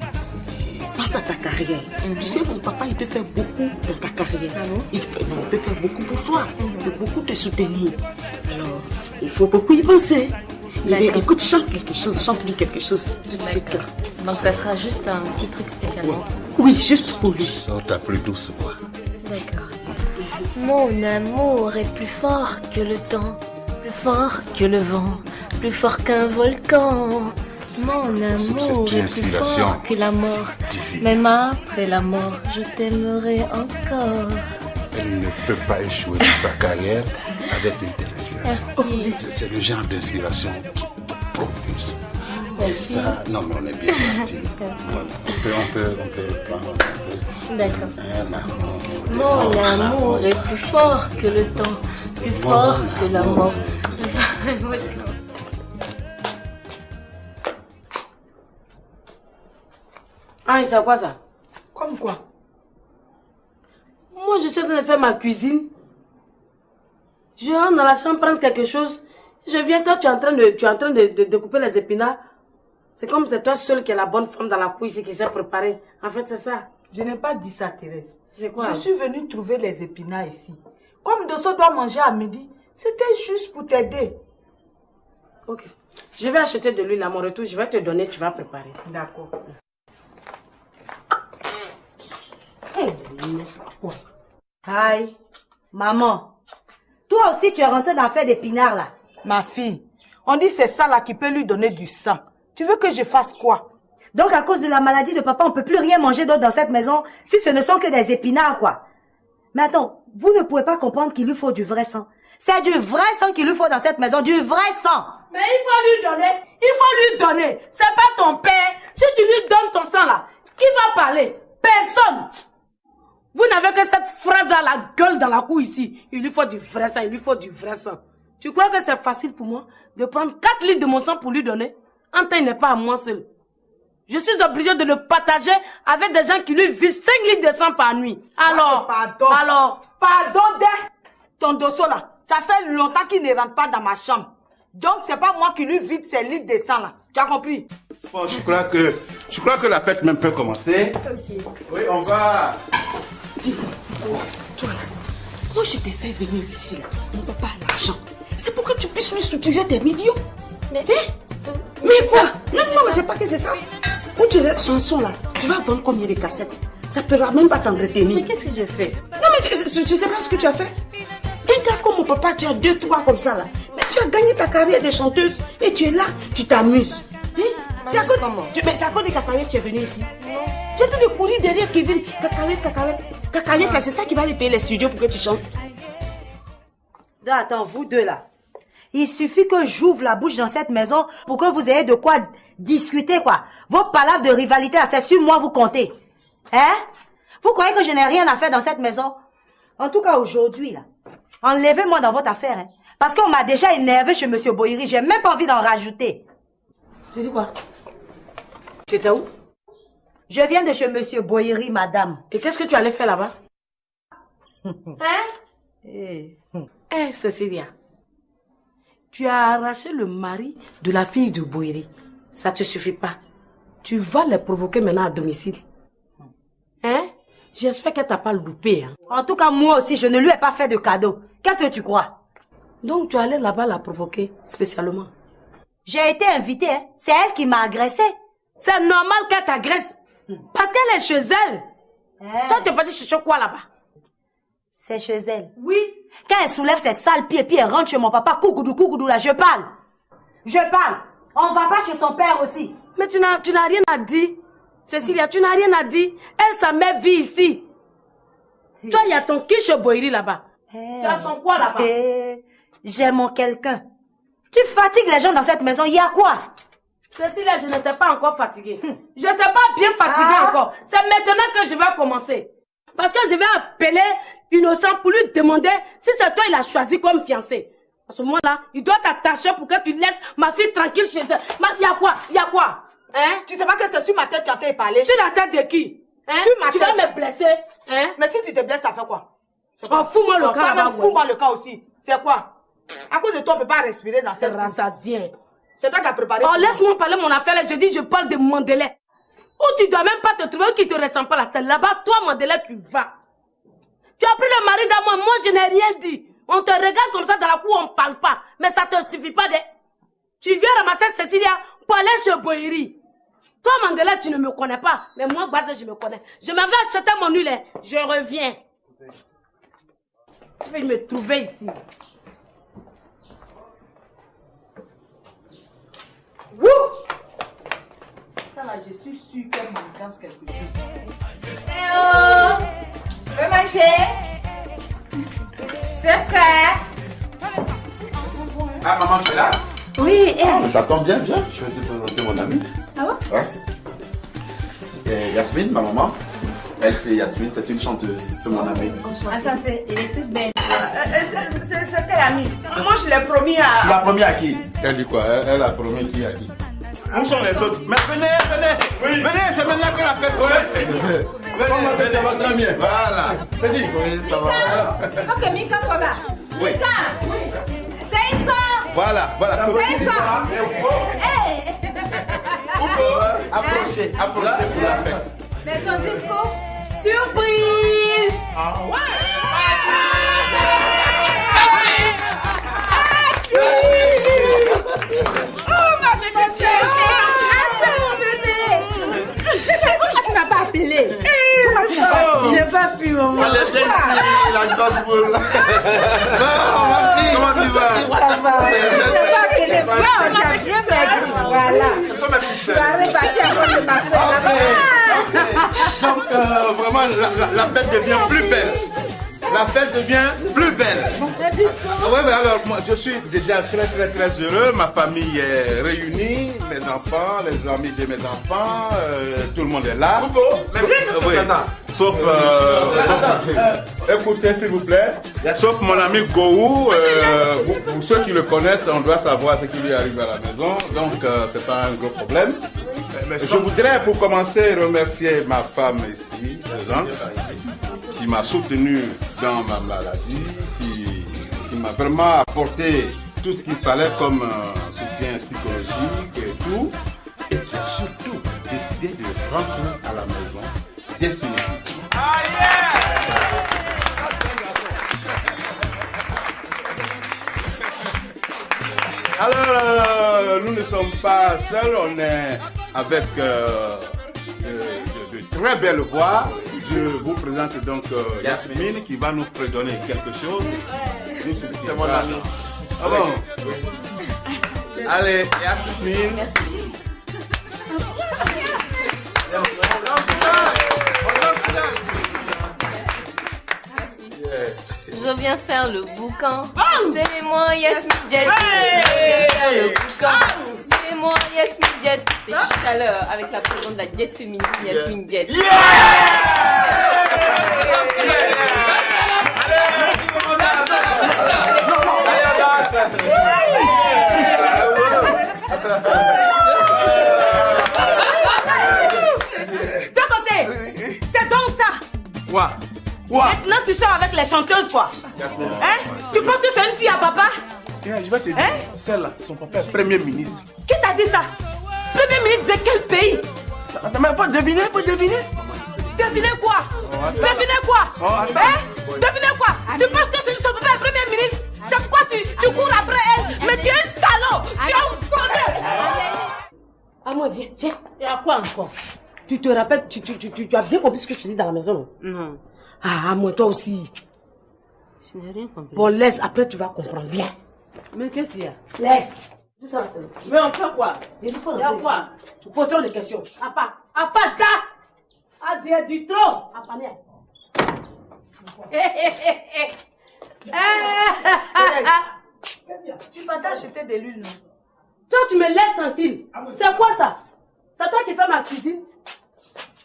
pense à ta carrière. Tu sais, mon papa, il peut faire beaucoup dans ta carrière. Il peut faire beaucoup pour toi. Il peut beaucoup te soutenir. Alors, il faut beaucoup y penser. Eh bien, écoute, chante lui quelque chose tout de suite là. Donc ça sera juste un petit truc spécialement. Oui, juste pour lui. Sors ta plus douce voix. D'accord. Mon amour est plus fort que le temps, plus fort que le vent, plus fort qu'un volcan. Mon amour est plus fort que la mort. Même après la mort, je t'aimerai encore. Elle ne peut pas échouer dans sa carrière avec une telle inspiration. C'est le genre d'inspiration qui propulse. Et ça, non mais on est bien parti. On peut prendre un peu. D'accord. Un amour. Mon amour est plus fort que le temps, plus fort que la mort. Ah, c'est quoi ça? Comme quoi? Moi, je suis en train de faire ma cuisine. Je rentre dans la chambre prendre quelque chose. Je viens, toi, tu es en train de couper les épinards. C'est comme c'est toi seule qui est la bonne femme dans la cuisine qui s'est préparée. En fait, c'est ça. Je n'ai pas dit ça, Thérèse. C'est quoi? Je suis venue trouver les épinards ici. Comme Dosso doit manger à midi, c'était juste pour t'aider. Ok. Je vais acheter de l'huile à mon retour. Je vais te donner, tu vas préparer. D'accord. Aïe, maman. Toi aussi, tu es rentrée dans l'affaire d'épinards là. Ma fille, on dit c'est ça là qui peut lui donner du sang. Tu veux que je fasse quoi? Donc à cause de la maladie de papa, on peut plus rien manger d'autre dans cette maison si ce ne sont que des épinards quoi. Mais attends, vous ne pouvez pas comprendre qu'il lui faut du vrai sang. C'est du vrai sang qu'il lui faut dans cette maison, du vrai sang. Mais il faut lui donner. Il faut lui donner. C'est pas ton père. Si tu lui donnes ton sang là, qui va parler? Personne. Vous n'avez que cette phrase-là, la gueule dans la cour ici. Il lui faut du vrai sang, il lui faut du vrai sang. Tu crois que c'est facile pour moi de prendre 4 litres de mon sang pour lui donner? Anta, il n'est pas à moi seul. Je suis obligé de le partager avec des gens qui lui vident 5 litres de sang par nuit. Alors, Pardon, ton dosso là. Ça fait longtemps qu'il ne rentre pas dans ma chambre. Donc, c'est pas moi qui lui vide ces litres de sang là. Tu as compris? Bon, je crois que la fête même peut commencer. Oui, on va... Dis-moi, toi là, moi je t'ai fait venir ici là. Mon papa a l'argent. C'est pour que tu puisses lui soutirer tes millions. Mais quoi? Non, mais c'est pas que c'est ça. Où tu as chanson là, tu vas vendre combien de cassettes? Ça ne pourra même pas t'entretenir. Mais qu'est-ce que j'ai fait? Non, mais je sais pas ce que tu as fait. Un gars comme mon papa, tu as 2, 3 comme ça là. Mais tu as gagné ta carrière de chanteuse et tu es là, tu t'amuses. C'est à cause de cacahuètes que tu es venu ici. Tu es en train de courir derrière Kevin. Cacahuète là, c'est ça qui va lui payer les studios pour que tu chantes. Non, attends, vous deux là. Il suffit que j'ouvre la bouche dans cette maison pour que vous ayez de quoi discuter, quoi. Vos palabres de rivalité, c'est sur moi vous comptez. Hein? Vous croyez que je n'ai rien à faire dans cette maison? En tout cas, aujourd'hui, là, enlevez-moi dans votre affaire, hein. Parce qu'on m'a déjà énervé chez Monsieur Boyeri. J'ai même pas envie d'en rajouter. Tu dis quoi? Tu étais où? Je viens de chez Monsieur Boyeri, madame. Et qu'est-ce que tu allais faire là-bas? Hein? Cécilia. Tu as arraché le mari de la fille de Boyeri. Ça te suffit pas. Tu vas les provoquer maintenant à domicile. Hein? J'espère qu'elle t'a pas loupé. Hein? En tout cas, moi aussi, je ne lui ai pas fait de cadeau. Qu'est-ce que tu crois? Donc, tu allais là-bas la provoquer spécialement? J'ai été invitée. Hein? C'est elle qui m'a agressée. C'est normal qu'elle t'agresse. Parce qu'elle est chez elle. Toi, tu es parti chercher quoi là-bas? C'est chez elle. Oui. Quand elle soulève ses sales pieds, puis elle rentre chez mon papa, coucoudou là, je parle. On va pas chez son père aussi. Mais tu n'as rien à dire. Cécilia, tu n'as rien à dire. Elle, sa mère vit ici. Toi, il y a ton quiche Boyeri là-bas. Tu as son quoi là-bas? J'ai mon quelqu'un. Tu fatigues les gens dans cette maison, il y a quoi? Cécilia, je n'étais pas encore fatiguée. Je n'étais pas bien fatiguée encore. C'est maintenant que je vais commencer. Parce que je vais appeler Innocent pour lui demander si c'est toi il a choisi comme fiancé. À ce moment-là, il doit t'attacher pour que tu laisses ma fille tranquille chez elle. Il y a quoi? Hein? Tu sais pas que c'est sur ma tête que tu as entendu parler? Sur la tête de qui? Hein? Sur ma tu tête. vas me blesser? Hein? Mais si tu te blesses, ça fait quoi? Oh, fous-moi le cas là-bas. Fous-moi le cas aussi. C'est quoi? À cause de toi, on ne peut pas respirer dans cette rassasien. C'est toi qui as préparé. Oh, laisse-moi parler mon affaire. Je dis, je parle de Mandela. Où tu dois même pas te trouver, qui te ressemble pas là. C'est là-bas, toi, Mandela, tu vas. Tu as pris le mari d'un moi. Moi, je n'ai rien dit. On te regarde comme ça dans la cour, on ne parle pas. Mais ça te suffit pas de... Tu viens ramasser Cécilia pour aller chez Boyeri. Toi, Mandela, tu ne me connais pas. Mais moi, Bazé, je me connais. Je m'avais acheté mon huile. Je reviens. Tu vas me trouver ici. Wouh! Ça là, je suis sûre qu'elle m'engage quelque chose. Théo! Veux manger? C'est prêt? Ah, maman, tu es là? Oui, Ah, ça tombe bien, viens. Je vais te présenter mon ami. Ah bon? Ouais. Et Yasmine, ma maman. Elle, c'est Yasmine, c'est une chanteuse. C'est mon amie. Enchantée, elle est toute belle. C'est quelle amie? Moi, je l'ai promis à... Tu l'as promis à qui? Elle dit quoi? Elle a promis qui à qui? Où sont les autres? Mais venez! Oui. Venez, c'est maintenant que la fête commence. Venez, ça va très bien. Voilà. Oui, ça va. Ok, Mika sont là. Oui. Mika! C'est ça! Voilà. C'est ça! Approchez pour la fête. Mais son disco? Surprise! Oh ma bébé chérie! Attends mon bébé! Pourquoi tu n'as pas appelé? J'ai pas pu, maman. Elle est bien ici, la grosse boule. Non, ma fille, comment tu vas? Ça va. C'est pas que les fleurs, on a bien maigri. Voilà. Ce sont mes petites Tu vas repartir encore de ma soeur. Donc, vraiment, la fête devient plus belle. la fête devient plus belle. Oui, mais alors, moi, je suis déjà très heureux. Ma famille est réunie, mes enfants, les amis de mes enfants, tout le monde est là. Oui. Sauf, écoutez s'il vous plaît, sauf mon ami Gohou, pour ceux qui le connaissent, on doit savoir ce qui lui arrive à la maison, donc c'est pas un gros problème. Je voudrais pour commencer remercier ma femme ici, présente, qui m'a soutenu dans ma maladie, qui m'a vraiment apporté tout ce qu'il fallait comme soutien psychologique et tout, et qui a surtout décidé de rentrer à la maison définitivement. Alors, nous ne sommes pas seuls, on est avec de très belles voix. Je vous présente donc Yasmine qui va nous prédonner quelque chose. C'est mon ami. Ah bon? Allez, Yasmine. Je viens faire le boucan. C'est moi, Yasmine Jet. Je viens faire le boucan. C'est moi, Yasmine Jet. C'est chaleur avec la présence de la jet féminine, Yasmine Jet. De côté, c'est donc ça. Quoi? Maintenant tu sors avec les chanteuses quoi. Hein? Tu penses que c'est une fille à papa? Je vais te dire, celle-là, son papa est Premier ministre. Qui t'a dit ça? Premier ministre de quel pays? Attends, mais faut deviner, Devinez quoi? Devinez quoi? Devinez quoi? Tu penses que son papa est Premier ministre? C'est pourquoi tu cours après elle? Mais tu es un salaud! Tu es un salaud! Ah moi, viens. Et à quoi encore? Tu te rappelles, tu as bien compris ce que je te dis dans la maison, non? Non. Ah, moi, toi aussi. Je n'ai rien compris. Bon, laisse, après tu vas comprendre. Viens. Mais qu'est-ce qu'il y a? Laisse. Tout ça, c'est mais on fait quoi? Il faut y a quoi? Tu poses trop de questions. Apata! Ah, du trop! Apania. Tu vas t'acheter de l'huile, non? Toi, tu me laisses tranquille. C'est quoi ça? C'est toi qui fais ma cuisine?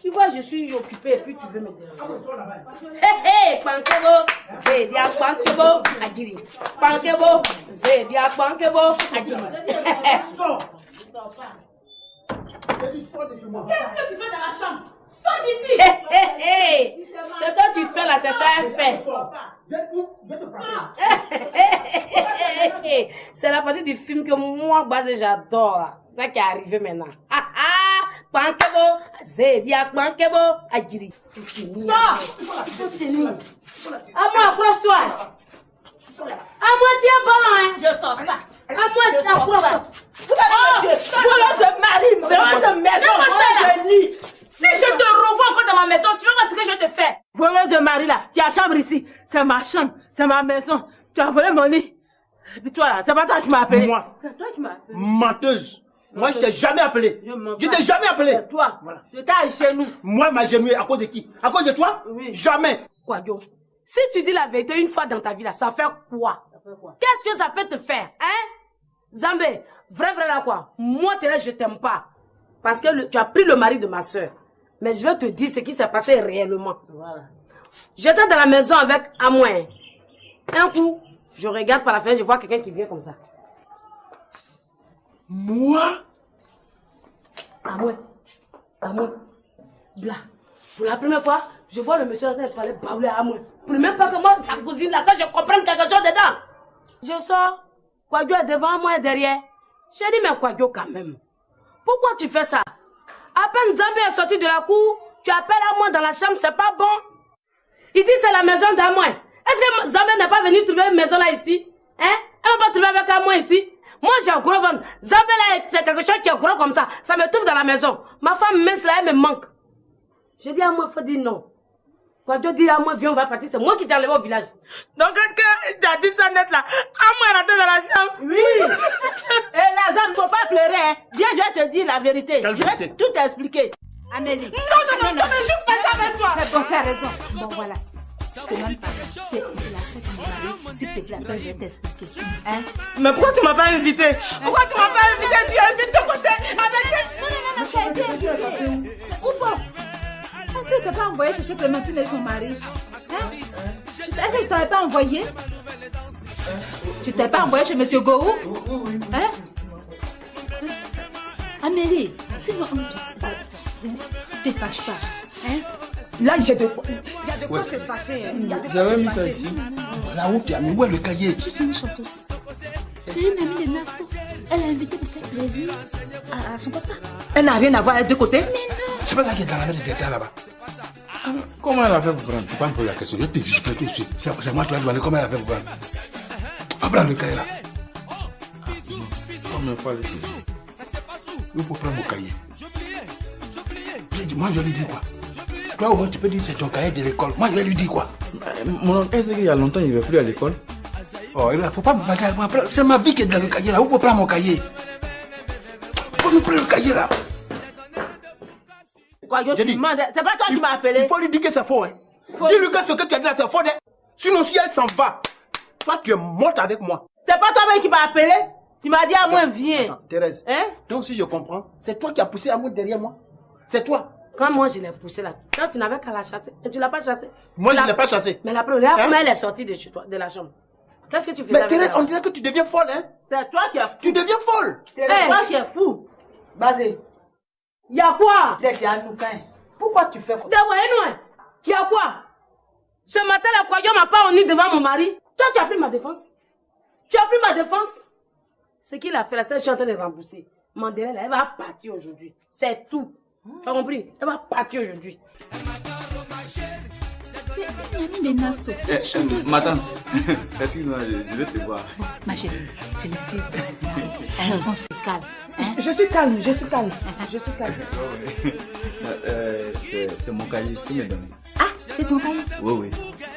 Tu vois, je suis occupée et puis tu veux me déranger. Pankebo, Zédia, Pankebo, Agiri. Pankebo, Zédia, Pankebo, Agiri. Qu'est-ce que tu fais dans la chambre? Sors d'ici! Ce que tu fais là, c'est ça, fait. C'est la partie du film que moi, j'adore. C'est ça qui est arrivé maintenant. Pankebo, Zédia, Pankebo, Agiri. À moi, approche-toi. À moi, tiens bon, hein. Je sors pas. À moi, approche-toi. Voleur de mari, voleur de maison, voleur de lit. Si je te revois encore dans ma maison, tu vas voir ce que je te fais. Voleur de mari là, tu as chambre ici. C'est ma chambre, c'est ma maison. Tu as volé mon lit. Et puis toi là, c'est pas toi qui m'as appelé. Moi. C'est toi qui m'as appelé. Menteuse. Moi, je t'ai jamais appelé. Je t'ai jamais appelé. C'est toi. Voilà. Je t'ai agenouillé. Moi, ma genouille, à cause de qui? À cause de toi? Oui. Jamais. Quoi, Dio? Si tu dis la vérité une fois dans ta vie là, ça fait quoi? Qu'est-ce que ça peut te faire, hein? Zambé, vrai là quoi? Moi, Thérèse, je t'aime pas. Parce que tu as pris le mari de ma soeur. Mais je vais te dire ce qui s'est passé réellement. Voilà. J'étais dans la maison avec Amouin. Un coup, je regarde par la fenêtre, je vois quelqu'un qui vient comme ça. Moi? Amouin. Bla. Pour la première fois, je vois le monsieur en train de parler baoulé à Amouin. Pour même pas que moi, sa cousine là, quand je comprends quelque chose dedans. Je sors. Kwadjo est devant moi et derrière. J'ai dit, mais Kwadjo quand même. Pourquoi tu fais ça? À peine Zambé est sorti de la cour, tu appelles Amouin dans la chambre, c'est pas bon. Il dit c'est la maison d'Amouin. Est-ce que Zambé n'est pas venu trouver une maison là ici? Hein? Elle va pas trouver avec Amouin ici? Moi j'ai un gros ventre. Zambé là c'est quelque chose qui est gros comme ça. Ça me trouve dans la maison. Ma femme mince là, elle me manque. Je dis à moi, il faut dire non. Kwadjo dit à moi, viens, on va partir. C'est moi qui t'ai enlevé au village. Donc quand tu as dit ça net là, Amouin est rentré dans la chambre. Oui. Et la dame, faut pas pleurer. Hein. Viens, je vais te dire la vérité. Je vais tout expliquer. Amélie. Non, mais je fais ça avec toi. C'est bon, tu as raison. Bon, voilà. Je te demande pas. C'est la fête de mon mari. S'il te plaît, après, je vais t'expliquer. Hein? Mais pourquoi tu m'as pas invité? Pourquoi tu m'as pas invité? Tu invites de côté avec... Non, tu as été invité. Ou pas? Est-ce que tu n'as pas envoyé chercher Clémentine et son mari? Hein? Est-ce que je ne t'avais pas envoyé? Tu t'es pas envoyé chez Monsieur Gohou? Oui. Hein? Amélie, sinon, ne te fâche pas. Hein? Là, j'ai de quoi. Il y a de quoi se fâcher. J'avais mis ça ici. Là où tu as mis, où est le cahier? Je suis une chanteuse. C'est une amie de Nasto. Elle a invité pour faire plaisir à son papa. Elle n'a rien à voir avec deux côtés? Mais non. C'est pas ça qui est dans la main de quelqu'un là-bas. Comment elle a fait pour prendre? Tu peux me poser la question. Je te dis tout de suite. C'est moi qui dois demander comment elle a fait pour prendre. Va prendre le cahier là. Combien de fois les choses? Il faut prendre mon cahier. Moi, je lui dis quoi? Toi, au moins, tu peux dire c'est ton cahier de l'école. Moi, je vais lui dire quoi? Mon oncle, est-ce qu'il y a longtemps il ne va plus à l'école? Oh, il ne faut pas me battre. C'est ma vie qui est dans le cahier là. Où faut prendre mon cahier? Faut me prendre le cahier là. Quoi, c'est pas toi qui m'as appelé. Il faut lui dire que c'est faux. Hein. Dis-lui que ce que tu as dit là, c'est faux. Hein. Sinon, si elle s'en va, toi, tu es morte avec moi. C'est pas toi-même qui m'as appelé? Tu m'as dit à moi, viens. Attends, Thérèse. Hein? Donc, si je comprends, c'est toi qui as poussé Amour derrière moi. C'est toi. Quand moi je l'ai poussée là, quand tu n'avais qu'à la chasser, et tu l'as pas chassée. Moi, je ne l'ai pas chassée. Mais la preuve, regarde comment elle est sortie de chez toi, de la chambre. Qu'est-ce que tu fais? Mais Thérèse, on dirait que tu deviens folle, hein? C'est toi qui es fou. Tu deviens folle. C'est toi qui es fou. Basé. Y'a quoi? Pourquoi tu fais quoi? Y'a quoi? Ce matin, la Kwayo m'a pas honni devant mon mari. Toi, tu as pris ma défense. Tu as pris ma défense. Ce qu'il a fait là, c'est que je suis en train de rembourser. Mandela, elle va partir aujourd'hui. C'est tout. Tu as compris? Elle va partir aujourd'hui. C'est une amie de Nasso. Ma tante, excuse-moi, je vais te voir. Ma chérie, tu m'excuses. On se calme. Hein? Je suis calme, je suis calme. Je suis calme. C'est mon cahier, tu me donnes. Ah, c'est ton cahier? Oui, oui.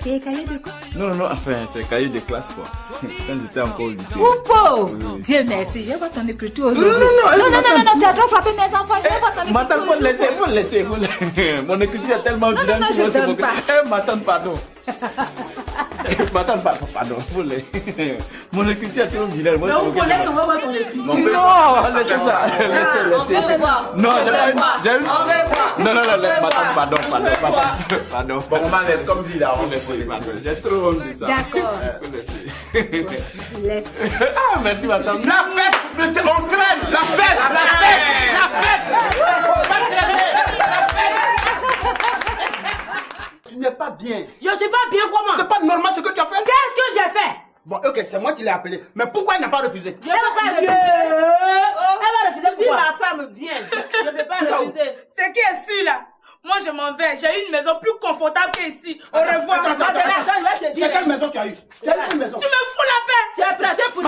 C'est cahier de quoi? Non, enfin, c'est cahier de classe, quoi. Quand j'étais encore au lycée. Oupo! Oui. Dieu merci, je vais voir ton écriture aujourd'hui. Non, tu as trop frappé mes enfants, je vais voir ton écriture. Ma tante, faut le laisser. Mon écriture est tellement bien. Non, je donne pas. Ma tante, pardon. Ma tante, pardon, faut le... Mon écriture est tellement vilaine. Mais on connaît, on va voir ton écriture. Non, laissez ça. Laissez. Non, j'ai eu... Non, ma tante, pardon. Bon, on laisse comme dit là. On laisse. J'ai trop dit ça. D'accord. Laisse. Ah, merci, ma tante. La fête, on traîne. La fête. On va traîner. La fête. Tu n'es pas bien. Je suis pas bien, comment? C'est pas normal ce que tu as fait. Qu'est-ce que j'ai fait? Bon, ok, c'est moi qui l'ai appelé. Mais pourquoi il n'a pas refusé? Elle va refuser pourquoi? Ma femme vient. Je ne vais pas refuser. C'est qui est sûr là? Moi je m'en vais. J'ai une maison plus confortable qu'ici. Au revoir. C'est quelle maison tu as eu? Quelle maison? Tu me fous la paix. Tu es prêt pour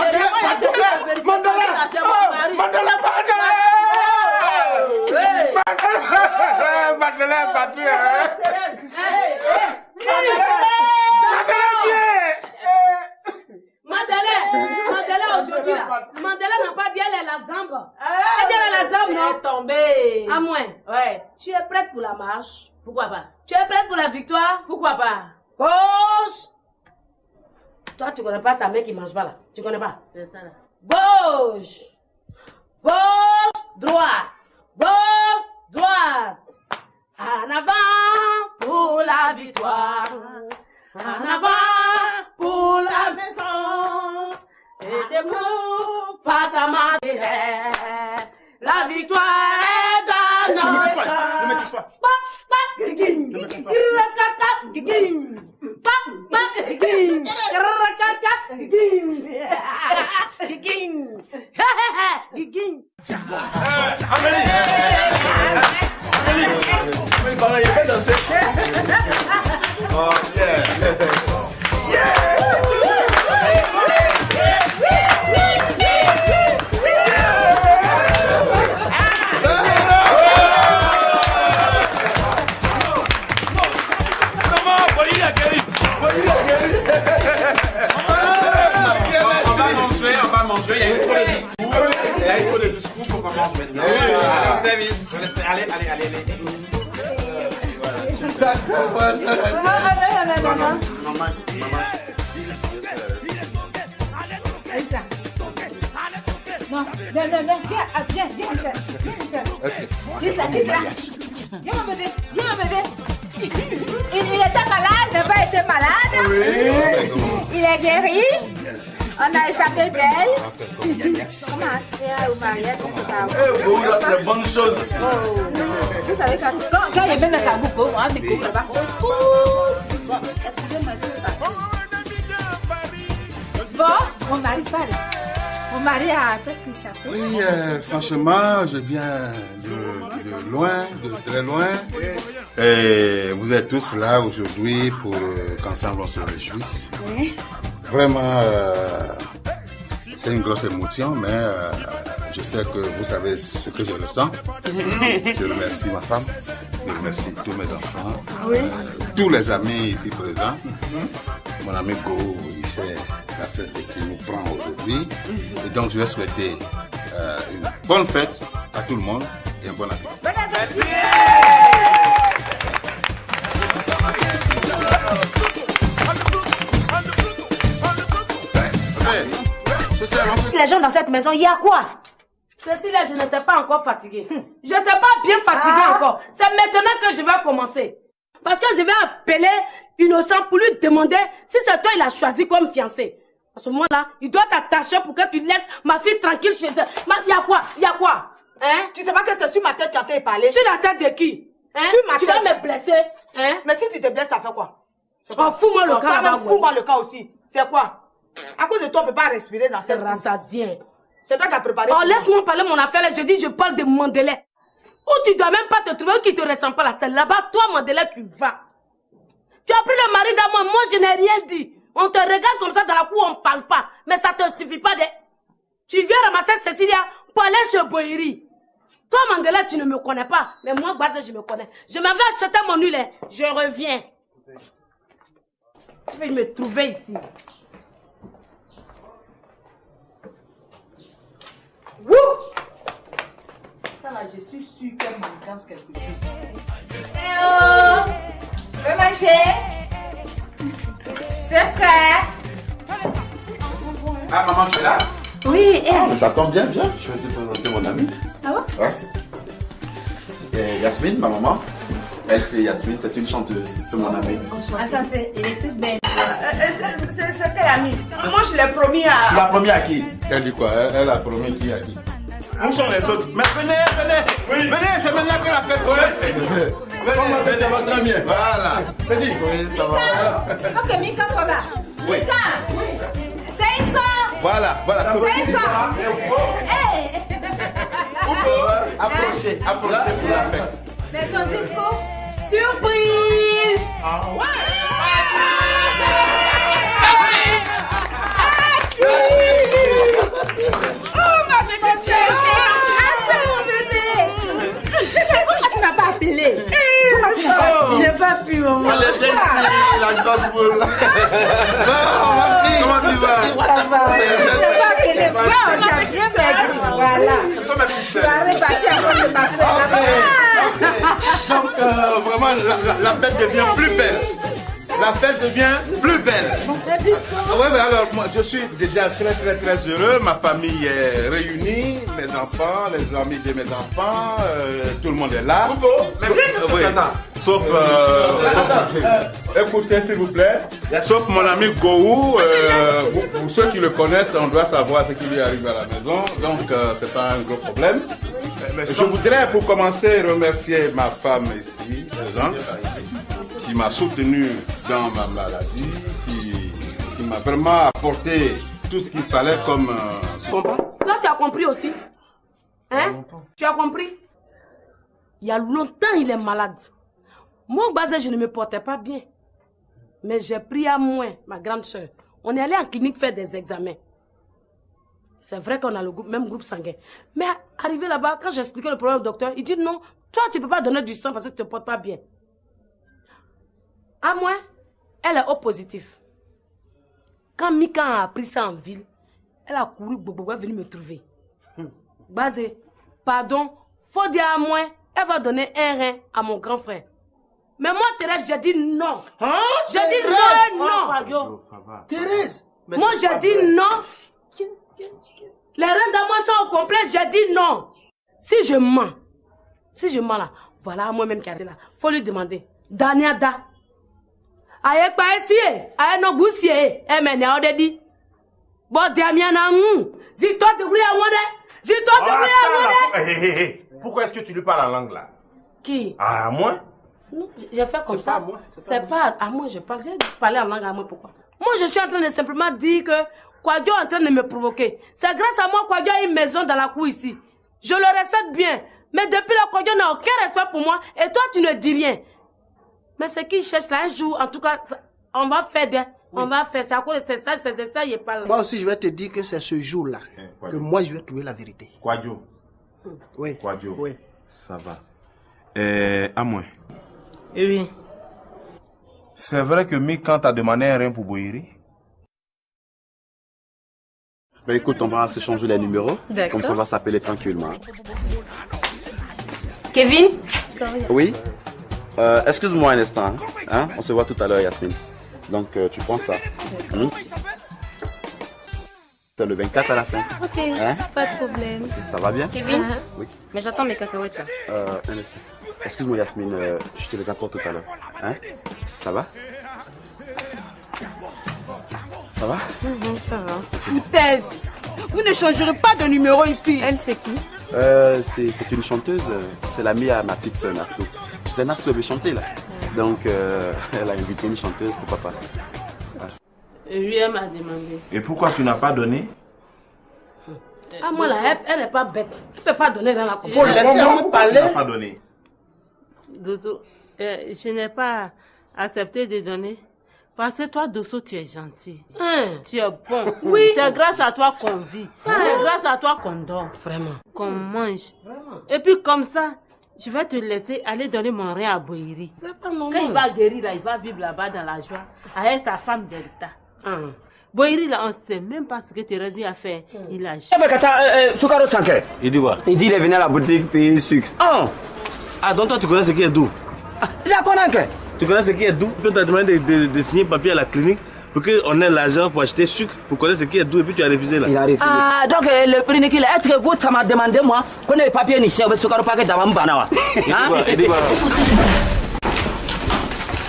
Mandela aujourd'hui là. Mandela n'a pas dit elle est la zambe. Elle dit elle est la zambe, non? Elle est tombée. À moins. Ouais. Tu es prête pour la marche? Pourquoi pas? Tu es prête pour la victoire? Pourquoi pas? Gauche. Toi, tu connais pas ta mère qui mange pas là. Tu connais pas? C'est ça là. Gauche. Gauche, droite. Gauche, droite. En avant pour la victoire. En avant pour la maison. Et debout face à ma terre. La victoire est dans notre cœur. Ne me touche pas. Il va danser. Oh, On va manger. Il y a eu trop de discours. Faut qu'on mange maintenant. Service. Allez. Maman. Aïssa. Non, viens, Michel. Viens, mon bébé. Il était malade, n'a pas été malade. Oui. Il est guéri. On a échappé belle. Comment c'est bonne chose. Vous savez, quand il vient dans ta boucle, on me coupe là-bas. Bon, excusez-moi, c'est ça. Bon, mon mari parle. Mon mari a peut-être échappé. Oui, franchement, je viens de loin, de très loin. Et vous êtes tous là aujourd'hui pour qu'ensemble on se réjouisse. Oui. Vraiment, c'est une grosse émotion, mais je sais que vous savez ce que je ressens. Je remercie ma femme, je remercie tous mes enfants, tous les amis ici présents. Mon ami Go, il sait la fête qui nous prend aujourd'hui. Et donc, je vais souhaiter une bonne fête à tout le monde et un bon appétit. Bon appétit! Les gens dans cette maison, il y a quoi? Cécile, je n'étais pas encore fatiguée. Je n'étais pas bien fatiguée encore. C'est maintenant que je vais commencer. Parce que je vais appeler Innocent pour lui demander si c'est toi il a choisi comme fiancé. À ce moment-là, il doit t'attacher pour que tu laisses ma fille tranquille chez elle. Il y a quoi? Hein? Tu sais pas que c'est sur ma tête que tu as parlé? Sur la tête de qui? Hein? Sur ma tu tête. vas me blesser? Hein? Mais si tu te blesses, ça fait quoi? Oh, fous-moi le cas. Même fous-moi le cas aussi. C'est quoi? À cause de toi, on ne peut pas respirer dans cette rassasien. C'est toi qui as préparé. Oh, laisse-moi parler mon affaire. Je dis, je parle de Mandela. Où tu dois même pas te trouver, où qui te ressemble pas là. C'est là-bas, toi, Mandela, tu vas. Tu as pris le mari d'un moi. Moi, je n'ai rien dit. On te regarde comme ça dans la cour, on ne parle pas. Mais ça te suffit pas de... Tu viens ramasser Cécilia pour aller chez Boiri. Toi, Mandela, tu ne me connais pas. Mais moi, Bazé, je me connais. Je m'avais acheté mon huile. Je reviens. Tu vas me trouver ici. Wouh! Ça là, je suis sûre qu'elle m'engasse quelque chose. Eh oh! Veux manger? C'est prêt? Ah, maman, tu es là? Oui, Mais ça tombe bien, viens. Je vais te présenter mon ami. Ah bon? Ouais. Et Yasmine, ma maman. Elle, c'est Yasmine, c'est une chanteuse. C'est mon amie. Enchantée, elle est toute belle. C'est quelle amie? Moi, je l'ai promis à... Tu l'as promis à qui? Elle dit quoi? Elle a promis qui à qui? Où sont les autres? Mais venez! Oui. Venez, c'est maintenant que la fête commence. Venez, ça va très bien. Voilà. Oui, ça va. Ok, Mika sont là. Oui. Mika! Taïsa! Voilà. Taïsa! Hey! Approchez pour la fête. Mais ton disco, surprise! Oh, ma bébé chérie! Attends, mon bébé! Pourquoi tu n'as pas appelé? J'ai pas pu, maman. Elle est bien ici, la grosse boule. Bon, ma fille, comment tu vas? Ça va. C'est pas que les fleurs, tu as bien maigri. Voilà. Ce sont mes petites Tu vas repartir après de ma soeur. Donc, vraiment, la fête devient plus belle. La fête devient plus belle. Oui, mais alors, moi, je suis déjà très heureux. Ma famille est réunie, mes enfants, les amis de mes enfants, tout le monde est là. Oui. Sauf, écoutez s'il vous plaît, sauf mon ami Gohou, pour ceux qui le connaissent, on doit savoir ce qui lui arrive à la maison, donc c'est pas un gros problème. Je voudrais pour commencer remercier ma femme ici, présente, qui m'a soutenu dans ma maladie, qui m'a vraiment apporté tout ce qu'il fallait comme... Toi, tu as compris aussi? Hein? Tu as compris? Il y a longtemps, il est malade. Moi, Bazé, je ne me portais pas bien. Mais j'ai pris à moi, ma grande soeur. On est allé en clinique faire des examens. C'est vrai qu'on a le même groupe sanguin. Mais arrivé là-bas, quand j'ai expliqué le problème au docteur, il dit non, toi, tu ne peux pas donner du sang parce que tu ne te portes pas bien. À moi, elle est au positif. Quand Mika a appris ça en ville, elle a couru, elle est venue me trouver. Bazé, pardon, faut dire à moi, elle va donner un rein à mon grand frère. Mais moi, Thérèse, j'ai dit non. Hein? J'ai dit Thérèse! non. Thérèse! Moi, j'ai dit non. Les reins d'amour sont au complet, j'ai dit non. Si je mens là, voilà moi-même qui a dit là. Faut lui demander. Daniada. Aye pa esi aye no gusi men ya odedi. Bo diamiana zito de wuri awode. Pourquoi est-ce que tu lui parles en langue là? Qui? À moi? Non, j'ai fait comme ça. C'est pas à moi je parle, j'ai parlé en langue à moi pourquoi? Moi je suis en train de simplement dire que Kwadjo est en train de me provoquer. C'est grâce à moi Kwadjo a une maison dans la cour ici. Je le respecte bien, mais depuis là Kwadjo n'a aucun respect pour moi et toi tu ne dis rien. Mais ce qu'il cherche là, un jour, en tout cas, on va faire on va faire ça. C'est ça, il est pas là. Moi aussi, je vais te dire que c'est ce jour-là que moi, je vais trouver la vérité. Kwadjo. Oui. Kwadjo. Oui. Ça va. À moi. Oui. C'est vrai que Mikan t'a demandé un rein pour Boiri? Ben écoute, on va se changer les numéros. D'accord. Comme ça, on va s'appeler tranquillement. Kevin? Oui? Excuse-moi un instant. Hein? On se voit tout à l'heure, Yasmine. Donc, tu prends ça. C'est le 24 à la fin. Ok, Hein? pas de problème. Ça va bien? Kevin? Oui. Mais j'attends mes cacahuètes là. Un instant. Excuse-moi, Yasmine, je te les apporte tout à l'heure. Hein? Ça va? Ça va? Ça va. Foutaise! Vous ne changerez pas de numéro ici. Elle, c'est qui? C'est une chanteuse. C'est l'amie à ma petite soeur Nasto. Tu sais, Nasto veut chanter là. Donc, elle a invité une chanteuse pour papa. Oui, elle m'a demandé. Et pourquoi tu n'as pas donné? Ah, moi là, elle n'est pas bête. Tu ne peux pas donner dans la cour. Faut laisser on parler. Tu n'as pas donné. Dosso, je n'ai pas accepté de donner. Parce que toi, Dosso, tu es gentil. Tu es bon. Oui. C'est grâce à toi qu'on vit. C'est grâce à toi qu'on dort. Vraiment. Qu'on mange. Et puis comme ça, je vais te laisser aller donner mon rein à Boiri. C'est pas normal. Quand il va guérir là, il va vivre là-bas dans la joie avec sa femme Delta. Boiri là, on ne sait même pas ce que Thérèse lui a fait. Il a Soukaro Sanké. Il dit quoi? Il dit il est venu à la boutique payer sucre. Ah, donc toi tu connais ce qui est doux? Je connais. Tu connais ce qui est doux? Tu t'as demandé de signer papier à la clinique pour qu'on ait l'argent pour acheter sucre, pour connaître ce qui est doux, et puis tu as refusé là. Il a refusé. Ah, donc le prix qu'il est très vous, ça m'a demandé moi, qu'on ait papier ni cher, parce que pas que d'avant m'banawa. Il dit quoi?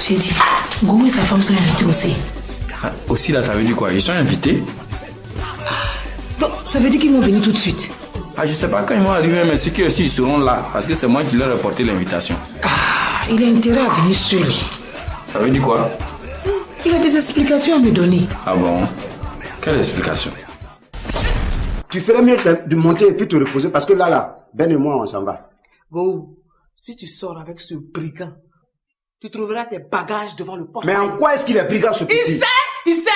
J'ai dit, Goumé et sa femme sont invités aussi. Aussi là, ça veut dire quoi? Ils sont invités? Donc, ça veut dire qu'ils vont venir tout de suite. Ah, je sais pas quand ils vont arriver, mais ceux qui aussi ils seront là, parce que c'est moi qui leur ai reporté l'invitation. Ah, il a intérêt à venir seul. Ça veut dire quoi? Il a des explications à me donner. Ah bon? Quelle explication? Tu ferais mieux de monter et puis te reposer parce que là, Ben et moi, on s'en va. Go, si tu sors avec ce brigand, tu trouveras tes bagages devant le portail. Mais en quoi est-ce qu'il est brigand ce petit? Il sait!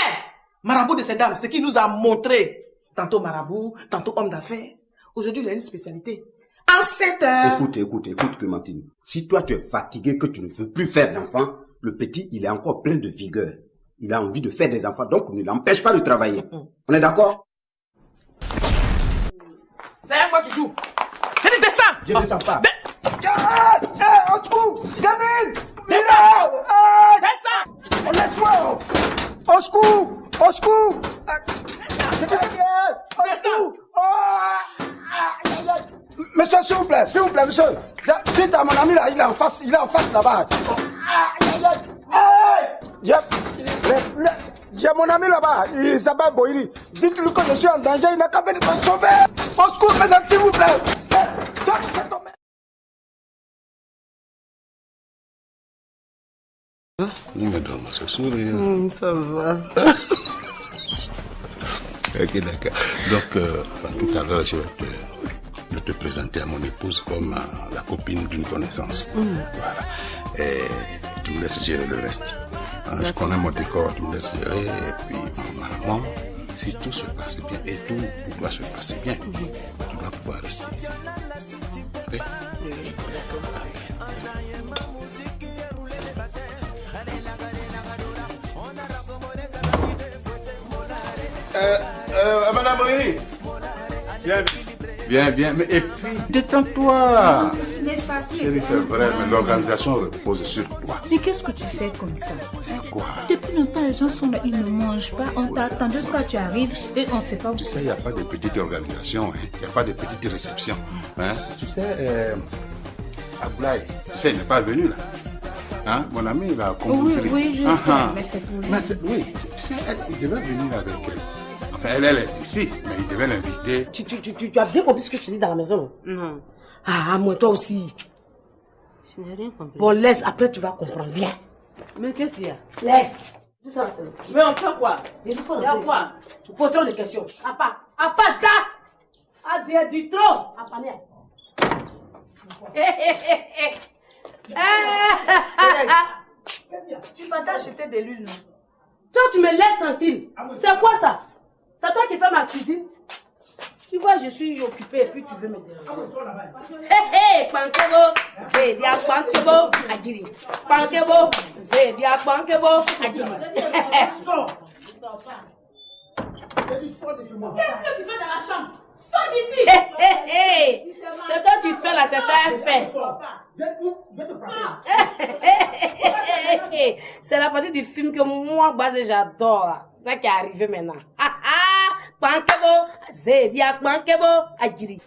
Marabout de ces dames, ce qu'il nous a montré. Tantôt marabout, tantôt homme d'affaires. Aujourd'hui, il a une spécialité. En 7 heures. Écoute, Clémentine. Si toi tu es fatigué, que tu ne veux plus faire d'enfants, le petit, il est encore plein de vigueur. Il a envie de faire des enfants, donc ne l'empêche pas de travailler. On est d'accord? C'est à quoi tu joues? J'ai dit descends! Je ne descends pas. On trouve! Janine! Descends! On laisse-toi! Au secours! Au secours! Descends! Monsieur, s'il vous plaît, monsieur. Dites à mon ami là, il est en face là-bas. J'ai mon ami là-bas, il s'appelle Boiri. Dites-lui que je suis en danger, il n'a qu'à venir me sauver. Au secours, monsieur, s'il vous plaît. Il me donne ce sourire. Ça va. Ok, d'accord. Donc, tout à l'heure, je vais te présenter à mon épouse comme la copine d'une connaissance. Voilà. Et tu me laisses gérer le reste. Je connais mon décor, tu me laisses gérer. Et puis, normalement, si tout se passe bien, et tout doit se passer bien, tu vas pouvoir rester ici. Ok? Madame Boiri. Viens. Mais et puis, détends-toi. Je n'ai partir. Chérie, c'est vrai, mais l'organisation repose sur quoi? Mais qu'est-ce que tu fais comme ça? C'est quoi? Depuis longtemps, les gens sont là, ils ne mangent pas. On t'attend jusqu'à tu arrives et on ne sait pas où. Tu sais, il n'y a pas de petite organisation, il n'y a pas de petite réception. Hein? Tu sais, Aboulaye, tu sais, il n'est pas venu là. Hein? Mon ami, il a compris. Oui, je sais, mais c'est pour lui. Oui, tu sais, il devait venir avec elle. Enfin, elle est ici, mais il devait l'inviter. Tu as bien compris ce que je te dis dans la maison, non? Non. Ah, moi, toi aussi. Je n'ai rien compris. Bon, laisse, après tu vas comprendre. Viens. Mais qu'est-ce qu'il y a? Laisse. Tout ça, c'est Mais on fait quoi? Il faut Il y a quoi? Tu poses trop de questions. Apata, dis trop. Apania. Tu vas t'acheter de l'huile, non? Toi, tu me laisses tranquille. C'est quoi ça? C'est toi qui fais ma cuisine? Tu vois, je suis occupée et puis tu veux me déranger. Pankebo, Zedia Pankebo, Agiri. Pankebo, Zedia Pankebo, Agiri. Qu'est-ce que tu fais dans la chambre? Sors d'ici! Ce que tu fais là, c'est ça, fait. C'est la partie du film que moi, j'adore là. C'est ça qui est arrivé maintenant. Pankebo, Zedia Pankebo, Agiri.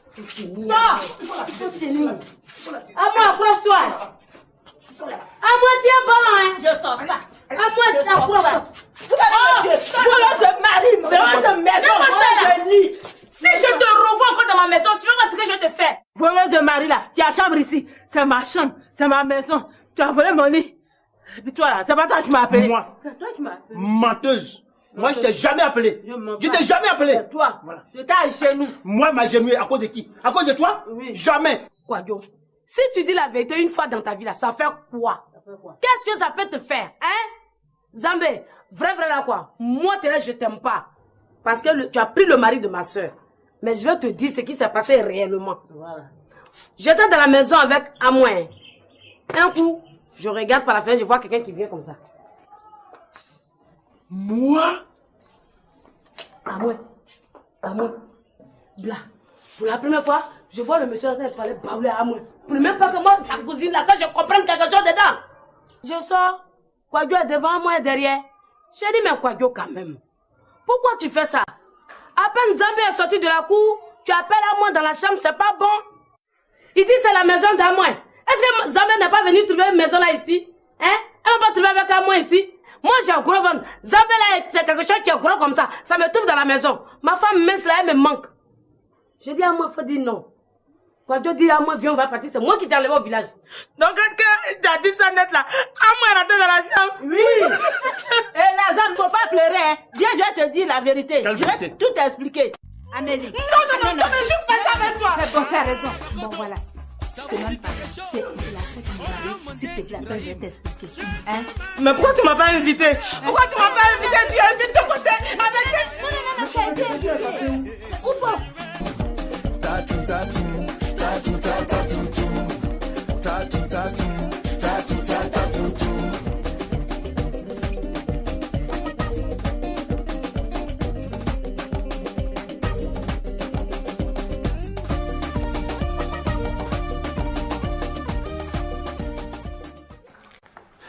Approche-toi. À moi, tiens bon, hein. Je sors pas. À moi, approche-toi. Voleur de mari, voleur de maison, voleur de lit. Si je te revois encore dans ma maison, tu vas voir ce que je te fais. Voleur de mari là, tu as chambre ici. C'est ma chambre, c'est ma maison. Tu as volé mon lit. Et puis toi là, c'est pas toi qui m'as appelé. Moi. C'est toi qui m'as appelé. Menteuse. Moi, je t'ai jamais appelé. Je t'ai jamais appelé. C'est toi. Voilà. Je t'ai agenou. Moi, ma genouille, à cause de qui? À cause de toi? Oui. Jamais. Quadio, si tu dis la vérité une fois dans ta vie là, ça fait quoi? Qu'est-ce que ça peut te faire, hein? Zambé, vrai là quoi? Moi, Thérèse, je t'aime pas. Parce que tu as pris le mari de ma soeur. Mais je vais te dire ce qui s'est passé réellement. Voilà. J'étais dans la maison avec Amoin. Un coup, je regarde par la fenêtre, je vois quelqu'un qui vient comme ça. Moi? Amoin. Bla. Pour la première fois, je vois le monsieur en train de parler baoulé à Amoin. Pour même pas que moi, sa cousine là, quand je comprends quelque chose dedans. Je sors. Quadio est devant moi et derrière. J'ai dit, mais Quadio quand même. Pourquoi tu fais ça? À peine Zambé est sorti de la cour, tu appelles Amoin dans la chambre, c'est pas bon. Il dit c'est la maison d'Amoin. Est-ce que Zambé n'est pas venu trouver une maison là ici? Hein? Elle va pas trouver avec Amoin ici? Moi j'ai un gros ventre. Zambé là, c'est quelque chose qui est gros comme ça. Ça me trouve dans la maison. Ma femme mince là, elle me manque. J'ai dit à moi, il faut dire non. Quand Dieu dit à moi, viens, on va partir, c'est moi qui t'ai enlevé au village. Donc, quand tu as dit ça net là, Amoin est rentré dans la chambre. Oui. Et là, Zam, faut pas pleurer. Hein. Viens, je vais te dire la vérité. Je vais tout t'expliquer. Amélie. Non, mais je suis fâchée avec toi. C'est bon, tu as raison. Bon, voilà. Je te demande pas. C'est la fête de mon mari. S'il te plaît, après, je vais t'expliquer. Hein? Mais pourquoi tu m'as pas invité? Pourquoi tu m'as pas invité? Tu invites de côté avec elle. Non, tu as été invité. Ou pas?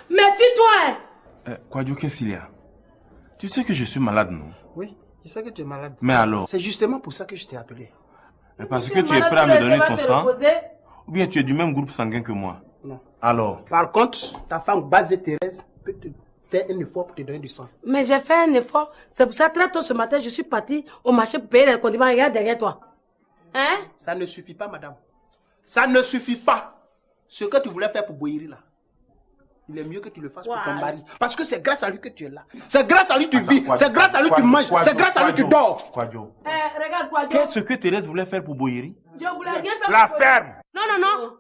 Méfie-toi! Quadio, qu'est-ce qu'il y a? Tu sais que je suis malade, non? Oui, je sais que tu es malade. Mais alors? C'est justement pour ça que je t'ai appelé. Parce que tu es prêt à me donner ton sang? Ou bien tu es du même groupe sanguin que moi? Non. Alors? Par contre, ta femme Basé Thérèse peut te faire un effort pour te donner du sang. Mais j'ai fait un effort. C'est pour ça, très tôt ce matin, je suis partie au marché pour payer les condiments. Regarde derrière toi. Hein? Ça ne suffit pas, madame. Ça ne suffit pas. Ce que tu voulais faire pour Boïri, là, il est mieux que tu le fasses pour ton mari. Parce que c'est grâce à lui que tu es là. C'est grâce à lui que tu vis. C'est grâce à lui que tu manges. C'est grâce à lui que tu dors. Quadio. Regarde, Quadio. Qu'est-ce que Thérèse voulait faire pour Boïri? Je voulais rien faire La pour ferme. Non.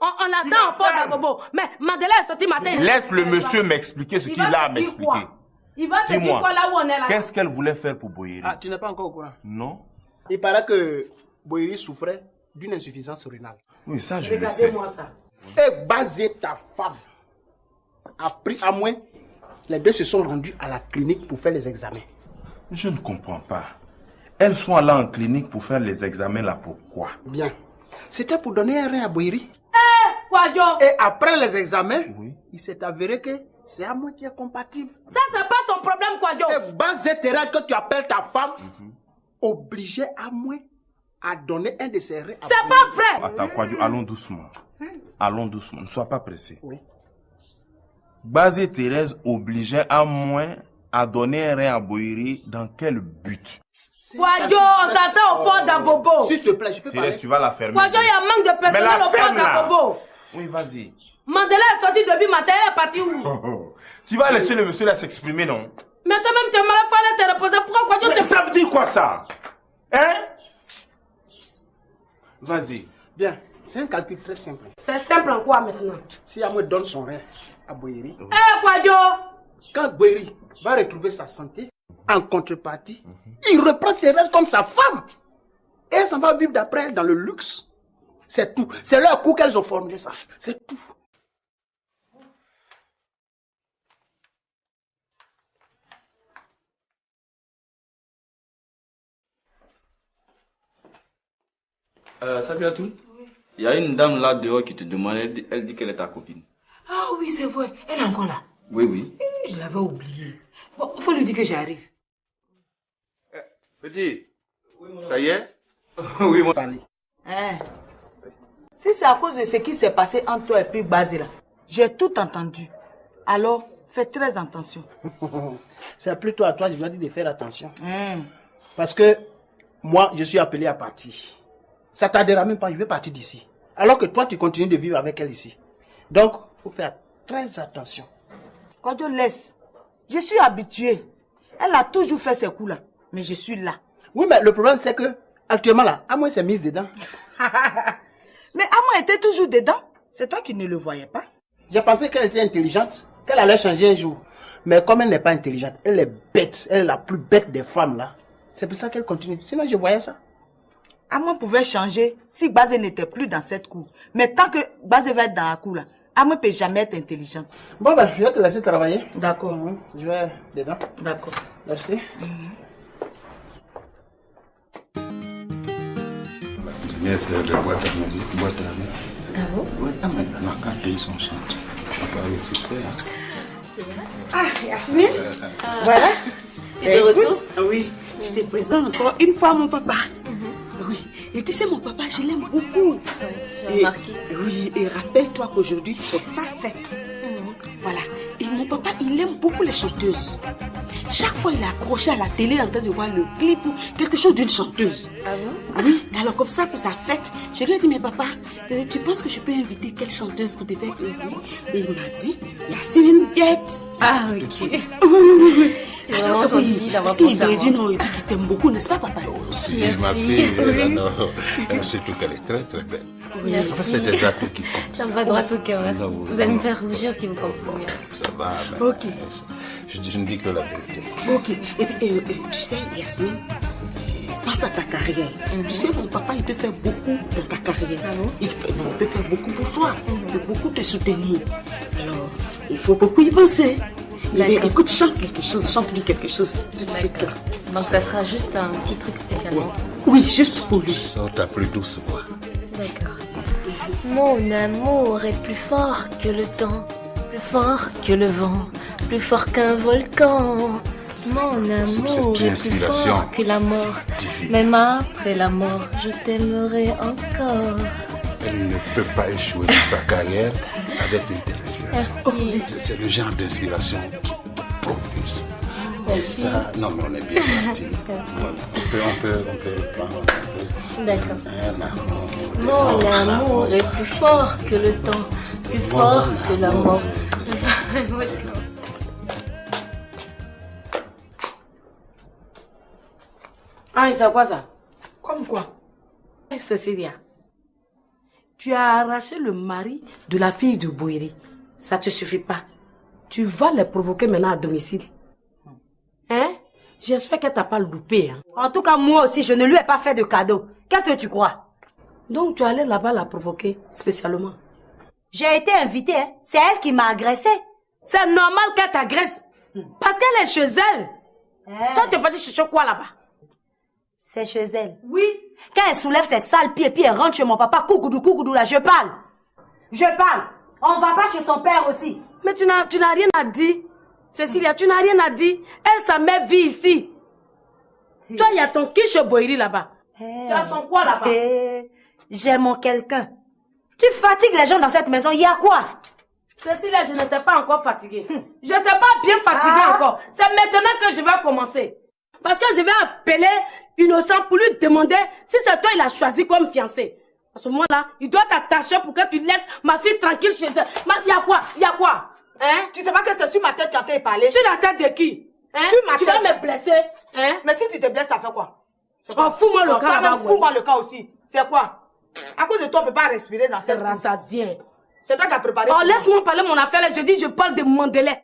On l'attend en porte à Bobo. Mais Madeleine est sortie matin. Laisse le monsieur m'expliquer ce qu'il a à m'expliquer. Il va te dire quoi là où on est là? Qu'est-ce qu'elle voulait faire pour Boïri? Ah, tu n'es pas encore au courant? Non. Il paraît que Boïri souffrait d'une insuffisance rénale. Oui, ça je le sais. Regardez-moi ça. Et Basé, ta femme, a pris à moins. Les deux se sont rendus à la clinique pour faire les examens. Je ne comprends pas. Elles sont allées en clinique pour faire les examens là, pourquoi? Bien. C'était pour donner un rein à Boïri. Kwadjo. Et après les examens, il s'est avéré que c'est à moi qui est compatible. Ça, c'est pas ton problème, Kwadjo. Et Bazé Thérèse, que tu appelles ta femme, obligeait à moi à donner un de ses reins. C'est pas vrai. Attends, Kwadjo, allons doucement. Allons doucement, ne sois pas pressé. Oui. Bazé Thérèse obligeait à moi à donner un rein à Boiri dans quel but? Kwadjo, on t'attend au port d'Abobo. S'il te plaît, je peux Thérèse, tu vas la fermer. Kwadjo, il y a un manque de personnel au port d'Abobo. Oui, vas-y. Mandela est sorti depuis matin, elle est partie où? Tu vas laisser le monsieur là s'exprimer, non? Mais toi-même, tu es mal fallu te reposer. Pourquoi Kwadjo te... Ça veut dire quoi ça? Hein? Vas-y. Bien, c'est un calcul très simple. C'est simple en quoi maintenant? Si Amoué donne son rein à Boiri, Kwadjo! Quand Boiri va retrouver sa santé, en contrepartie, il reprend Thérèse comme sa femme. Et elle s'en va vivre d'après elle dans le luxe. C'est tout. C'est leur coup qu'elles ont formulé ça. C'est tout. Salut à tous. Il y a une dame là dehors qui te demande, elle dit qu'elle est ta copine. Ah oui, c'est vrai. Elle est encore là. Oui, oui. Je l'avais oublié. Bon, il faut lui dire que j'arrive. Petit, ça y est? Oui, moi. Hein? Si c'est à cause de ce qui s'est passé entre toi et puis Bazé là, j'ai tout entendu. Alors, fais très attention. C'est plutôt à toi, je dois dire de faire attention. Parce que moi, je suis appelé à partir. Ça ne t'aidera même pas, je vais partir d'ici. Alors que toi, tu continues de vivre avec elle ici. Donc, il faut faire très attention. Kwadjo, laisse. Je suis habitué. Elle a toujours fait ces coups-là. Mais je suis là. Oui, mais le problème, c'est que, actuellement, là, Amoué s'est mise dedans. Mais Amoué était toujours dedans. C'est toi qui ne le voyais pas. J'ai pensé qu'elle était intelligente, qu'elle allait changer un jour. Mais comme elle n'est pas intelligente, elle est bête. Elle est la plus bête des femmes, là. C'est pour ça qu'elle continue. Sinon, je voyais ça. Amoué pouvait changer si Bazé n'était plus dans cette cour. Mais tant que Bazé va être dans la cour, là, Amoué ne peut jamais être intelligente. Bon, ben, je vais te laisser travailler. D'accord. Je vais dedans. D'accord. Merci. C'est de boîte à musique, boîte à musique. Ah bon? Oui, mais quand ils sont chantés, on peut résister. Ah, Yasmine. Voilà. Tu es de retour? Oui, je te présente encore une fois mon papa. Oui, et tu sais, mon papa, je l'aime beaucoup. Oui, et rappelle-toi qu'aujourd'hui, c'est sa fête. Voilà. Et mon papa, il aime beaucoup les chanteuses. Chaque fois, il est accroché à la télé en train de voir le clip ou quelque chose d'une chanteuse. Ah bon? Oui, alors comme ça, pour sa fête, je lui ai dit, mais papa, tu penses que je peux inviter quelle chanteuse pour te faire plaisir? Et il m'a dit, Yasmine Diet. Ah, ok. Oui. C'est vraiment gentil d'avoir pensé à moi. Parce qu'il m'a dit, non, il dit qu'il t'aime beaucoup, n'est-ce pas, papa? Aussi, ma fille, surtout qu'elle est très, très belle. Oui. En fait, c'est des actes qui comptent. Ça me va droit au cœur, merci. Vous allez me faire rougir si vous continuez. Ça va, mais ok. Je ne dis que la vérité. Ok. Et tu sais, Yasmine, pense à ta carrière. Tu sais, mon papa, il peut faire beaucoup dans ta carrière. Il peut faire beaucoup pour toi. Il peut beaucoup te soutenir. Alors, il faut beaucoup y penser. Écoute, chante lui quelque chose tout de suite là. Donc ça sera juste un petit truc spécialement. Oui, juste pour lui. Sors ta plus douce voix. D'accord. Mon amour est plus fort que le temps, plus fort que le vent, plus fort qu'un volcan. Mon amour est plus fort que la mort. Même après la mort, je t'aimerai encore. Elle ne peut pas échouer dans sa carrière avec une telle inspiration. C'est le genre d'inspiration qui propulse. Et ça, non mais on est bien parti. Voilà. On peut prendre un peu. D'accord. Mon amour est plus fort que le temps, plus fort que la mort. Ah, c'est quoi ça? Comme quoi? Cécilia, tu as arraché le mari de la fille de Boiri. Ça te suffit pas. Tu vas les provoquer maintenant à domicile. Hein? J'espère qu'elle t'a pas loupé. Hein? En tout cas, moi aussi, je ne lui ai pas fait de cadeau. Qu'est-ce que tu crois? Donc, tu allais là-bas la provoquer spécialement? J'ai été invitée. Hein? C'est elle qui m'a agressée. C'est normal qu'elle t'agresse. Parce qu'elle est chez elle. Toi, tu n'as pas dit chercher quoi là-bas? C'est chez elle. Oui. Quand elle soulève ses sales pieds et puis elle rentre chez mon papa, coucoudou, là, je parle. Je parle. On va pas chez son père aussi. Mais tu n'as rien à dire. Cécilia, tu n'as rien à dire. Elle, sa mère vit ici. Toi, il y a ton quiche Boiri là-bas. Tu as son quoi là-bas? J'ai mon quelqu'un. Tu fatigues les gens dans cette maison. Il y a quoi? Cécilia, je n'étais pas encore fatiguée. Je n'étais pas bien fatiguée encore. C'est maintenant que je vais commencer. Parce que je vais appeler Innocent pour lui demander si c'est toi il a choisi comme fiancé. À ce moment-là, il doit t'attacher pour que tu laisses ma fille tranquille chez elle. Il y a quoi? Il y a quoi? Hein? Tu sais pas que c'est sur ma tête que tu as parlé? Sur la tête de qui? Hein? Sur ma tu tête. vas me blesser? Hein? Mais si tu te blesses, ça fait quoi? Oh, fous-moi le cas là-bas. Fous-moi le cas aussi. C'est quoi? À cause de toi, on ne peut pas respirer dans cette rassasien. C'est toi qui as préparé. Oh, laisse-moi parler mon affaire là. Je dis, je parle de Mandela.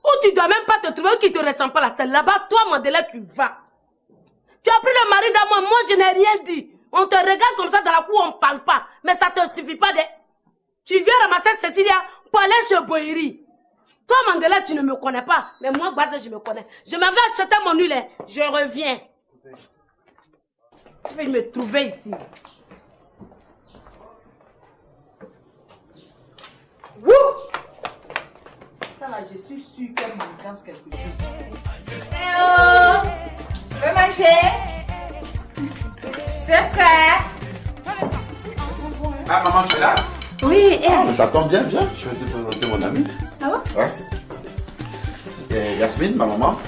Où tu dois même pas te trouver, où qui te ressemble pas là. C'est là-bas, toi, Mandela, tu vas. Tu as pris le mari d'amour, moi je n'ai rien dit. On te regarde comme ça dans la cour, on ne parle pas. Mais ça te suffit pas de... Tu viens ramasser Cécilia pour aller chez Boiri. Toi, Mandela, tu ne me connais pas. Mais moi, Base, je me connais. Je m'avais acheté mon huile. Je reviens. Tu vas me trouver ici. Wouh! Ça là, je suis sûre qu'elle m'engasse quelque chose. Eh oh! Veux manger? C'est prêt? Ah, maman, tu es là? Oui, Mais ça tombe bien, viens. Je vais te présenter mon amie. Ah bon? Ouais. Et Yasmine, ma maman.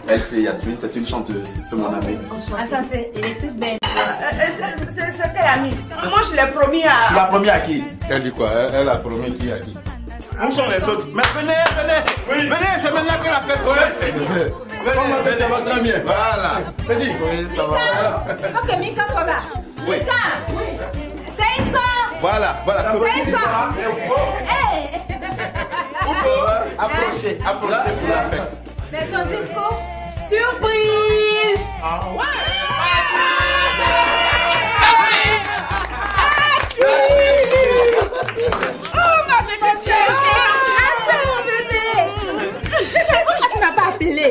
Elle, c'est Yasmine, c'est une chanteuse. C'est mon amie. Enchantée, elle est toute belle. C'est quelle amie? Moi, je l'ai promis à... Tu l'as promis à qui? Elle dit quoi? Elle a promis qui à qui? Où sont les autres? Mais venez. Venez, c'est maintenant qu'elle a fait promettre. Venez, ça va très bien. Voilà. Oui, ça va. Ok, Mika soit là. Oui. Mika! Oui. T'es ça! Voilà. T'es ça! Hey! Approchez pour la fête. Mais ton disco? Surprise! Oh ma bébé chérie! Attends mon bébé! Pourquoi tu n'as pas appelé?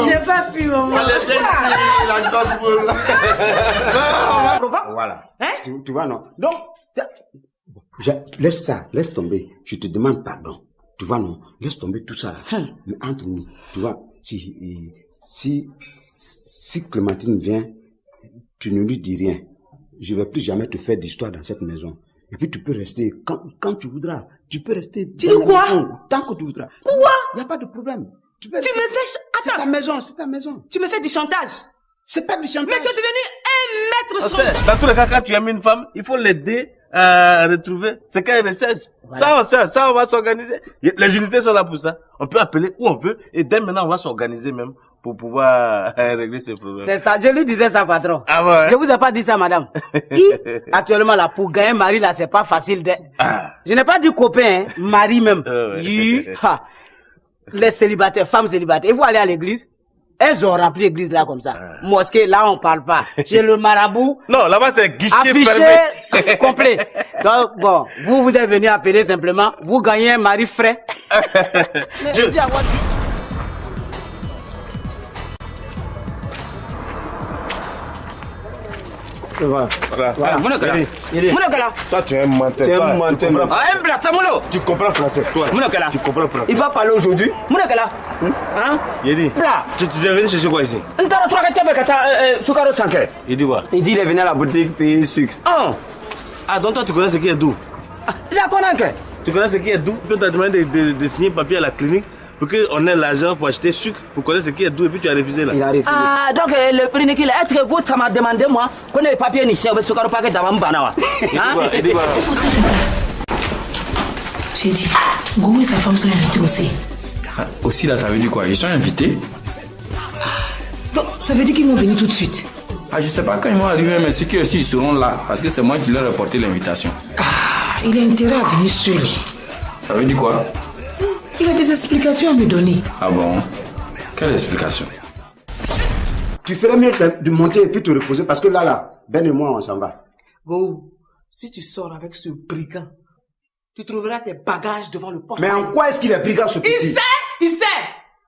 J'ai pas pu, maman. Elle est bien ici, la grosse boule. Voilà. Tu vois, non? Donc, laisse tomber. Je te demande pardon. Tu vois, non? Laisse tomber tout ça là. Mais entre nous, tu vois, si Clémentine vient, tu ne lui dis rien. Je ne vais plus jamais te faire d'histoire dans cette maison. Et puis tu peux rester quand tu voudras. Tu peux rester. Tu dis quoi? Tant que tu voudras. Quoi? Il n'y a pas de problème. Tu me fais... Attends. C'est ta maison. Tu me fais du chantage. C'est pas du chantage. Mais tu es devenu un maître chantage. Dans tous les cas, quand tu aimes une femme, il faut l'aider à retrouver ce qu'elle recherche. Voilà. Ça, on va s'organiser. Les unités sont là pour ça. On peut appeler où on veut et dès maintenant, on va s'organiser même pour pouvoir régler ces problèmes. C'est ça, je lui disais ça, patron. Ah ouais. Je vous ai pas dit ça, madame. Actuellement, là, pour gagner mari, là, c'est pas facile de... Je n'ai pas dit copain, hein, mari même. Les célibataires, femmes célibataires, ils vont aller à l'église. Elles ont rempli l'église là comme ça. Mosquée, là, on parle pas. Chez le marabout. Non, là-bas, c'est guichet affiché complet. Donc, bon, vous êtes venu appeler simplement, vous gagnez un mari frais. Je dis à moi, Voilà. Toi, tu es un menteur. Tu comprends français, toi. Tu comprends français. Il va parler aujourd'hui. Hein? Yedi. Tu es venu chercher quoi ici? Il dit quoi? Il dit il est venu à la boutique payer sucre. Ah, donc toi tu connais ce qui est doux? Tu connais ce qui est doux? Tu t'as demandé de signer papier à la clinique pour qu'on ait l'argent pour acheter sucre, pour connaître ce qui est doux et puis tu as refusé là. Il a refusé. Ah, donc le frère qu'il est très beau, ça m'a demandé moi qu'on ait papier ni chèvre sur le paquet d'avant Banawa. J'ai dit, Goumé et sa femme sont invités aussi. Aussi là, ça veut dire quoi? Ils sont invités? Donc, ça veut dire qu'ils vont venir tout de suite. Je sais pas quand ils vont arriver, mais ceux qui aussi ils seront là, parce que c'est moi qui leur ai apporté l'invitation. Il a intérêt à venir seul. Ça veut dire quoi? Il a des explications à me donner. Ah bon? Quelle explication? Tu ferais mieux de monter et puis te reposer parce que là, Ben et moi, on s'en va. Go, si tu sors avec ce brigand, tu trouveras tes bagages devant le portail. Mais en quoi est-ce qu'il est brigand ce petit? Il sait!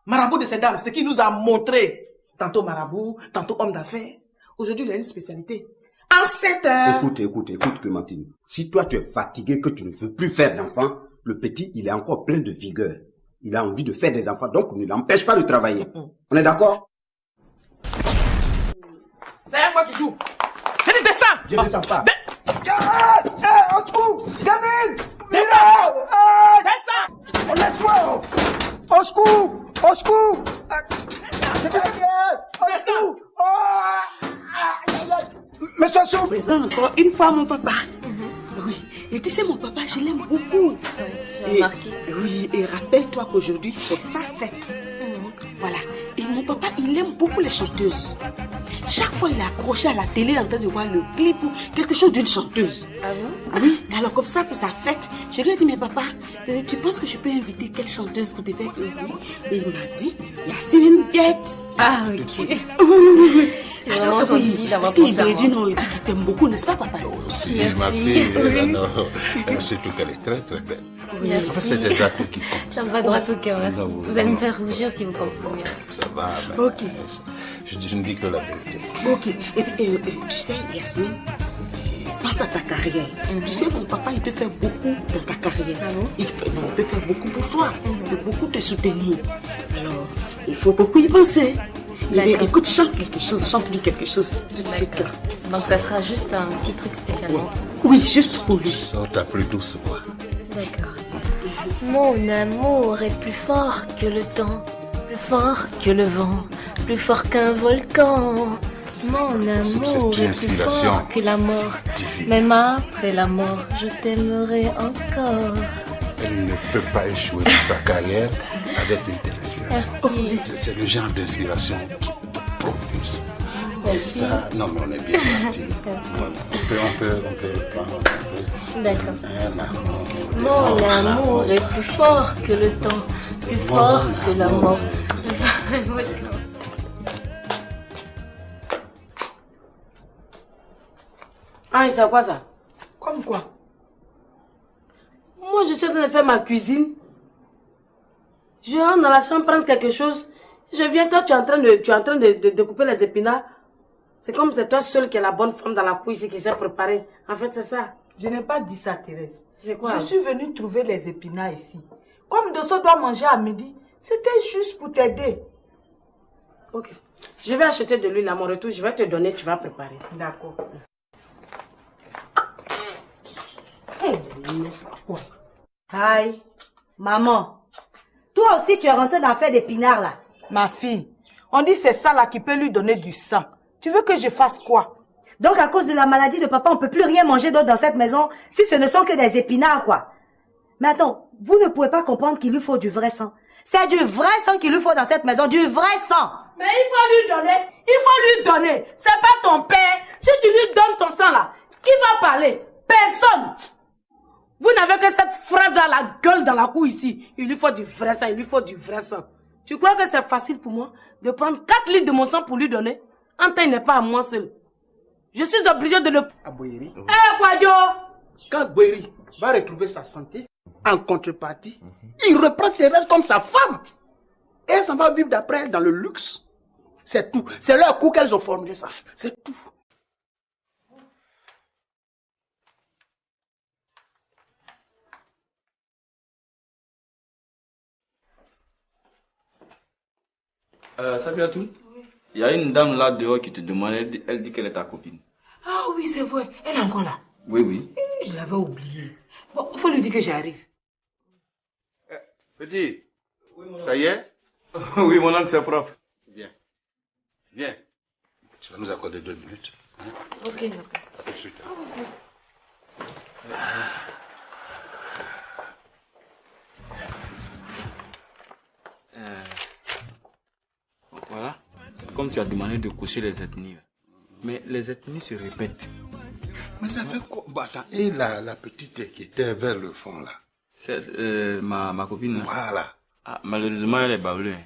Marabout de ces dames, ce qu'il nous a montré. Tantôt marabout, tantôt homme d'affaires. Aujourd'hui, il a une spécialité. En 7 heures. Écoute, Clémentine. Si toi tu es fatigué, que tu ne veux plus faire d'enfants, le petit, il est encore plein de vigueur. Il a envie de faire des enfants, donc ne l'empêche pas de travailler. On est d'accord? C'est à quoi tu joues? Je dis descends. Je ne descends pas. On trouve. Gamine. Descends. Laisse-moi. Au secours. Au secours. Descends. Mais ça se présente encore une fois mon papa. Oui. Et tu sais, mon papa, je l'aime beaucoup. Oui, et rappelle-toi qu'aujourd'hui, c'est sa fête. Voilà. Et mon papa, il aime beaucoup les chanteuses. Chaque fois, il est accroché à la télé en train de voir le clip ou quelque chose d'une chanteuse. Ah bon? Oui. Alors, comme ça, pour sa fête, je lui ai dit, mais papa, tu penses que je peux inviter quelle chanteuse pour te faire plaisir? Et il m'a dit, Yasmine Diet. Ah, ok. Oui. C'est vraiment gentil d'avoir pensé à moi. Parce qu'il moi. dit non, il dit qu'il t'aime beaucoup, n'est-ce pas, papa? Si, ma fille, alors, surtout qu'elle est très très belle. Oui. En fait, c'est des actes qui comptent. Ça me va droit au cœur, merci. Non, Vous allez me faire rougir si vous continuez. Ça va, mais Ok. je ne dis que la vérité. Ok. Et tu sais, Yasmine, pense à ta carrière. Tu sais, mon papa, il peut faire beaucoup dans ta carrière. Il peut faire beaucoup pour toi. Il peut beaucoup te soutenir. Alors, il faut beaucoup y penser. Écoute, chante lui quelque chose tout de suite là. Donc ça sera juste un petit truc spécialement. Oui, juste pour lui. Sors ta plus douce voix. D'accord. Mon amour est plus fort que le temps, plus fort que le vent, plus fort qu'un volcan. Mon amour est plus fort que la mort. Même après la mort, je t'aimerai encore. Elle ne peut pas échouer dans sa carrière avec une telle inspiration. C'est le genre d'inspiration qui propulse. Et ça, non mais on est bien parti. On peut prendre un peu. D'accord. Mon amour est plus fort que le temps, plus fort que la mort. Ah, c'est quoi ça? Comme quoi? Moi, je suis en train de faire ma cuisine. Je rentre dans la chambre prendre quelque chose. Je viens, toi, tu es en train de découper les épinards. C'est comme c'est toi seule qui est la bonne femme dans la cuisine qui s'est préparée. En fait, c'est ça. Je n'ai pas dit ça, Thérèse. C'est quoi? Je suis venue trouver les épinards ici. Comme Dosso doit manger à midi, c'était juste pour t'aider. Ok. Je vais acheter de l'huile à mon retour. Je vais te donner, tu vas préparer. D'accord. Aïe, maman. Toi aussi, tu es rentrée dans l'affaire d'épinards là. Ma fille, on dit c'est ça là qui peut lui donner du sang. Tu veux que je fasse quoi? Donc à cause de la maladie de papa, on ne peut plus rien manger d'autre dans cette maison si ce ne sont que des épinards quoi. Mais attends, vous ne pouvez pas comprendre qu'il lui faut du vrai sang. C'est du vrai sang qu'il lui faut dans cette maison, du vrai sang. Mais il faut lui donner, C'est pas ton père. Si tu lui donnes ton sang là, qui va parler? Personne. Vous n'avez que cette phrase là, la gueule dans la cour ici. Il lui faut du vrai sang, Tu crois que c'est facile pour moi de prendre 4 litres de mon sang pour lui donner? Anta, il n'est pas à moi seul. Je suis obligé de le... Aboyeri. Kwadjo! Quand Boyeri va retrouver sa santé, en contrepartie, il reprend Thérèse comme sa femme. Et elle s'en va vivre d'après elle dans le luxe. C'est tout. C'est leur coup qu'elles ont formulé ça. C'est tout. Salut à tous. Il y a une dame là dehors qui te demande, elle dit qu'elle est ta copine. Ah oui, c'est vrai. Elle est encore là. Oui. Je l'avais oublié. Bon, il faut lui dire que j'arrive. Petit, ça y est? Oui, mon oncle, c'est propre. Viens. Tu vas nous accorder 2 minutes. Hein? Ok, d'accord. À tout de suite. Voilà. Comme tu as demandé de coucher les ethnies. Mais les ethnies se répètent. Mais ça fait quoi? Bah, attends, et la petite qui était vers le fond là? C'est ma copine. Là. Voilà. Ah, malheureusement, elle est bablée.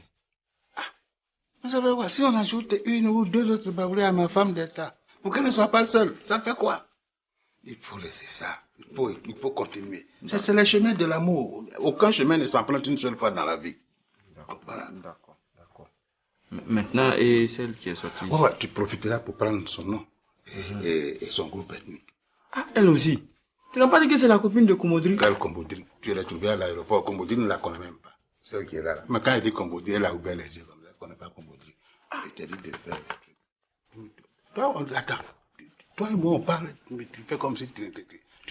Vous savez quoi? Si on ajoute 1 ou 2 autres bablés à ma femme d'État, pour qu'elle ne soit pas seule, ça fait quoi? Il faut laisser ça. Il faut continuer. C'est le chemin de l'amour. Aucun chemin ne s'emprunte une seule fois dans la vie. Voilà. D'accord. Maintenant, et celle qui est sortie? Ouais, tu profiteras pour prendre son nom. et son groupe ethnique. Ah, elle aussi. Tu n'as pas dit que c'est la copine de Komodri? Quelle Komodri? Tu l'as trouvée à l'aéroport. Komodri ne la connaît même pas. Celle qui est là. Mais quand elle dit Komodri, elle a ouvert les yeux comme ça. Elle ne connaît pas Komodri. Elle t'a dit de faire des trucs. Toi, on l'attend. Toi et moi, on parle. Mais tu fais comme si tu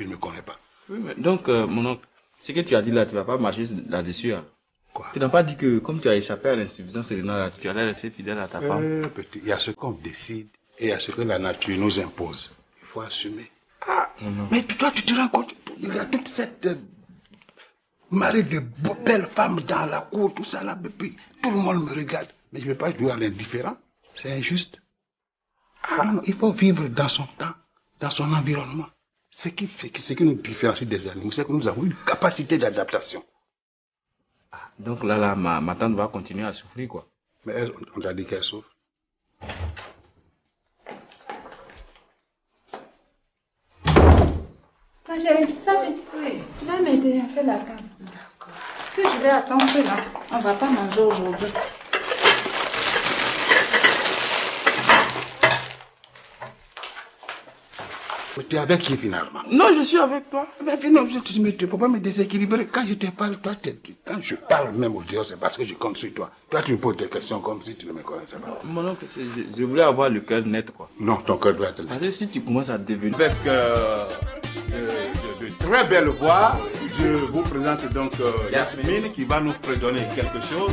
ne me connais pas. Oui, mais donc, mon oncle, ce que tu as dit là, tu ne vas pas marcher là-dessus. Hein. Quoi? Tu n'as pas dit que comme tu as échappé à l'insuffisance rénale, tu allais rester fidèle à ta femme? Petit, il y a ce qu'on décide et il y a ce que la nature nous impose. Il faut assumer. Ah, mais toi, tu te rends compte, il y a toute cette marée de belles femmes dans la cour, tout ça là, puis tout le monde me regarde. Mais je ne vais pas jouer à l'indifférent. C'est injuste. Ah non, il faut vivre dans son temps, dans son environnement. Ce qui nous différencie des animaux, c'est que nous avons une capacité d'adaptation. Ah, donc là, ma tante va continuer à souffrir, quoi. Mais elle, on t'a dit qu'elle souffre. Ma chérie, ça fait. Oui. Tu vas m'aider à faire la cave. D'accord. Si je vais attendre là, on ne va pas manger aujourd'hui. Mais tu es avec qui finalement? Non, je suis avec toi. Mais non, tu ne peux pas me déséquilibrer. Quand je te parle, toi, quand je parle même au Dieu, c'est parce que je compte sur toi. Toi, tu me poses des questions comme si tu ne me connaissais pas. Mon oncle, je voulais avoir le cœur net, quoi. Non, ton cœur doit être net. Parce que si tu commences à devenir... Avec de très belles voix, je vous présente donc Yasmine qui va nous prédonner quelque chose.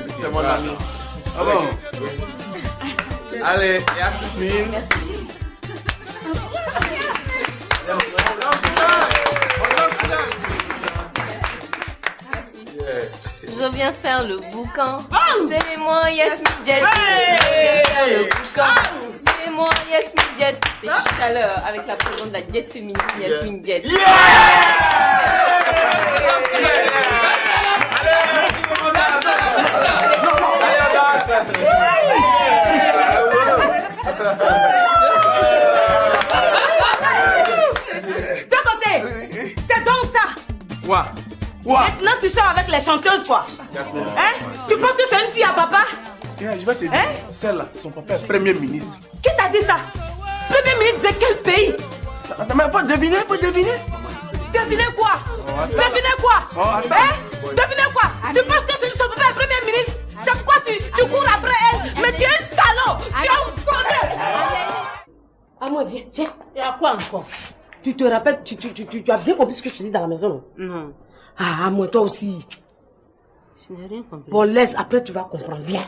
C'est mon ami. Ah bon? Allez, Yasmine. Je viens faire le boucan. C'est moi, Yasmine Jet. Je viens faire le boucan. C'est moi, Yasmine Jet. C'est chaleur avec la présence de la jet féminine, Yasmine Jet. De côté, c'est donc ça. Quoi? Maintenant tu sors avec les chanteuses quoi. Hein? Tu penses que c'est une fille à papa? Je vais te dire, celle-là, son papa est premier ministre. Qui t'a dit ça? Premier ministre de quel pays? Mais faut deviner, Devinez quoi? Devinez quoi? Devinez quoi? Tu penses que son papa est premier ministre? C'est pourquoi tu cours après elle? Mais tu es un salaud! Tu es un connaît! Ah moi, viens. Et à quoi encore? Tu te rappelles, tu as bien compris ce que je te dis dans la maison, non? Non. Ah, moi, toi aussi. Je n'ai rien compris. Bon, laisse, après tu vas comprendre. Viens.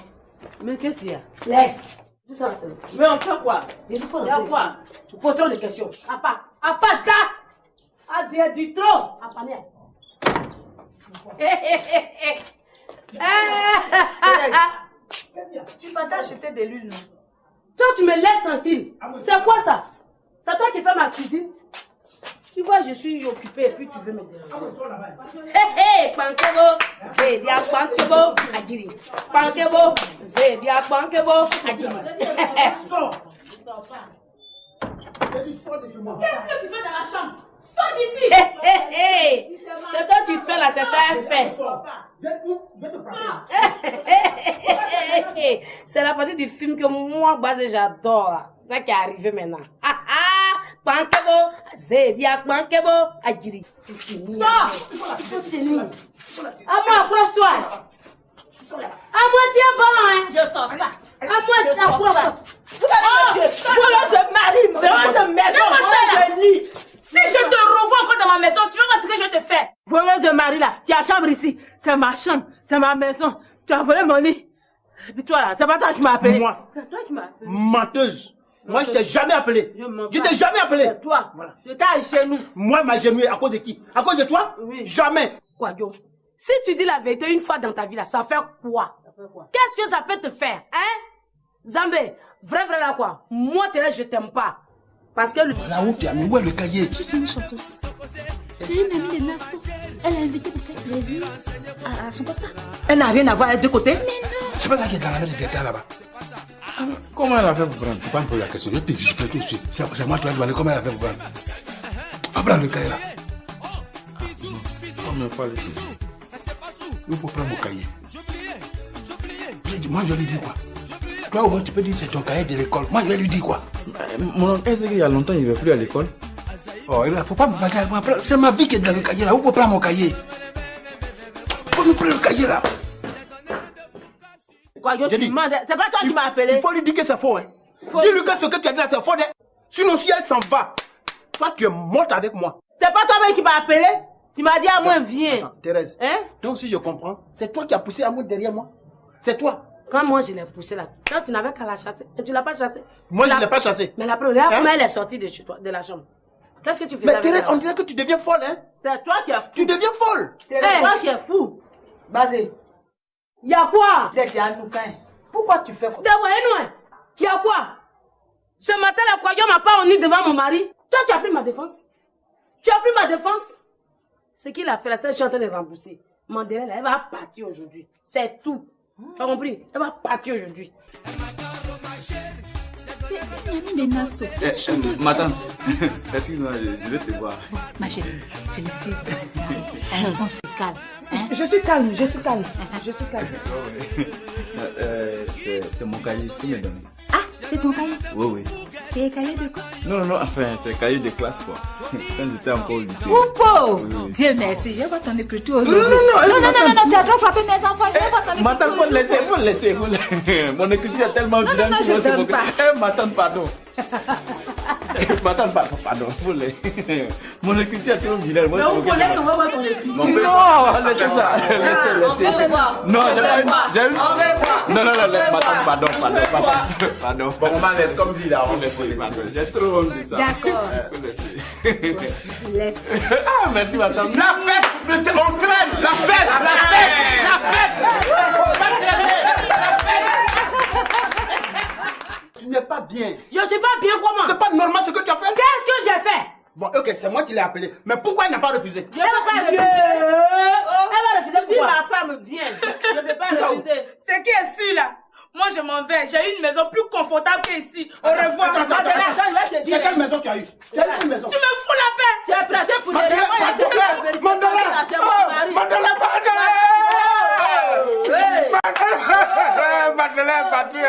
Mais qu'est-ce qu'il y a? Laisse. Tout ça, c'est bon. Mais on fait quoi? Il faut y a quoi? Tu poses trop de questions. Apata! Ah, du trop! Apania. Tu vas t'acheter de l'huile, non? Toi, tu me laisses tranquille. C'est quoi ça? C'est toi qui fais ma cuisine? Tu vois, je suis occupée et puis tu veux me déranger. Pankebo, Zedia Pankebo, Agiri. Pankebo, Zedia Pankebo, Agiri. Qu'est-ce que tu fais dans la chambre? Sors d'ici! Ce que tu fais là, c'est ça fait. C'est la partie du film que moi, j'adore. C'est ça qui est arrivé maintenant. Pankebo, Zedia Pankebo, Agiri. Amon, approche-toi. Amon, tiens bon, hein. Je sors pas. Amon, approche-toi. Voilà de mari, voilà de maison, de lit. Si je te revois encore dans ma maison, tu vas voir ce que je te fais. Voilà de mari là, qui a chambre ici. C'est ma chambre, c'est ma maison. Tu as volé mon lit. Et puis toi là, c'est pas toi qui m'as appelé. Moi. C'est toi qui m'as appelé. Menteuse. Moi, je t'ai jamais appelé. Je t'ai jamais appelé. C'est toi. Voilà. Je t'ai chez nous. Moi, ma genouille, à cause de qui? À cause de toi? Oui. Jamais. Quadio, si tu dis la vérité une fois dans ta vie là, ça fait quoi? Qu'est-ce que ça peut te faire, hein? Zambé, vrai là quoi? Moi, je t'aime pas. Parce que Là où tu as mis, où est le cahier? Je suis une chanteuse. J'ai une amie de Nasto. Elle a invité pour faire plaisir à son papa. Elle n'a rien à voir avec deux côtés. C'est pas ça qui est dans la main de quelqu'un là-bas. Comment elle a fait pour prendre? Tu vas me poser la question, je t'explique tout de suite. C'est moi qui dois demander comment elle a fait pour prendre. Va prendre le cahier là. Combien de fois les choses? Il faut prendre mon cahier. Moi, je lui dis quoi? Toi, au moins, tu peux dire c'est ton cahier de l'école. Moi, je vais lui dire quoi? Mon oncle, est-ce qu'il y a longtemps, il ne va plus à l'école? Oh, il ne faut pas me prendre. C'est ma vie qui est dans le cahier là. Vous pouvez prendre mon cahier. Faut me prendre le cahier là. Quoi, c'est pas toi qui m'as appelé. Il faut lui dire que c'est faux. Hein. Dis-lui que ce que tu as dit là, c'est faux. Hein. Sinon, si elle s'en va, toi, tu es morte avec moi. C'est pas toi-même qui m'as appelé. Tu m'as dit à moi, viens. Attends, Thérèse. Hein? Donc, si je comprends, c'est toi qui as poussé Amour derrière moi. C'est toi. Quand moi je l'ai poussé là, toi tu n'avais qu'à la chasser. Et tu l'as pas chassée. Moi, je ne l'ai pas chassée. Mais la preuve, là, comment elle est sortie de chez toi, de la chambre? Qu'est-ce que tu fais? Mais Thérèse, on dirait que tu deviens folle, hein? C'est toi qui es fou. Tu deviens folle. C'est toi qui es fou. Basé. Y'a quoi? Pourquoi tu fais quoi? Y'a quoi? Ce matin, la Kwayo m'a pas honni devant mon mari. Toi, tu as pris ma défense. Tu as pris ma défense. Ce qu'il a fait là, c'est que je suis en train de rembourser. Mandela, elle va partir aujourd'hui. C'est tout. Tu as compris? Elle va partir aujourd'hui. C'est une amie de Nassau. Ma tante, excuse-moi, je vais te voir. Ma chérie, tu m'excuses. On se calme. Je suis calme, je suis calme. Je suis calme. C'est mon cahier, tu me donnes. Ah, c'est ton cahier? Oui, oui. C'est un cahier de quoi? Non, enfin, c'est un cahier de classe, quoi. Quand j'étais encore au lycée. Oupo! Oui. Dieu merci, je vais voir ton écriture aujourd'hui. Non, tu as trop frappé mes enfants, je vais voir ton écriture. Ma tante, faut le laisser. Mon écriture est tellement vilaine. Non, je ne donne pas. Ma tante, pardon. Ma tante, pardon, faut le... Mon écriture est tellement vilaine. Mais on connaît, on va voir ton écriture. Non, laissez ça. Laissez. Non, j'ai eu... Non, ma tante, pardon. Bon, on laisse comme dit là. On laisse. J'ai trop honte de ça. D'accord. Laisse. Ah, merci, ma tante. La fête, on traîne. La fête. Tu n'es pas bien. Je suis pas bien, comment? C'est pas normal ce que tu as fait. Qu'est-ce que j'ai fait? Bon, ok, c'est moi qui l'ai appelé. Mais pourquoi elle n'a pas refusé? Je ne peux pas refuser. Elle va refuser Dis pourquoi? ma femme, viens. Je ne peux pas refuser. C'est qui est sûr là? Moi je m'en vais. J'ai une maison plus confortable qu'ici. Au revoir. Attends. C'est quelle maison tu as eu? Quelle maison? Tu me fous la paix. Tu as platé pour des Mandela est parti.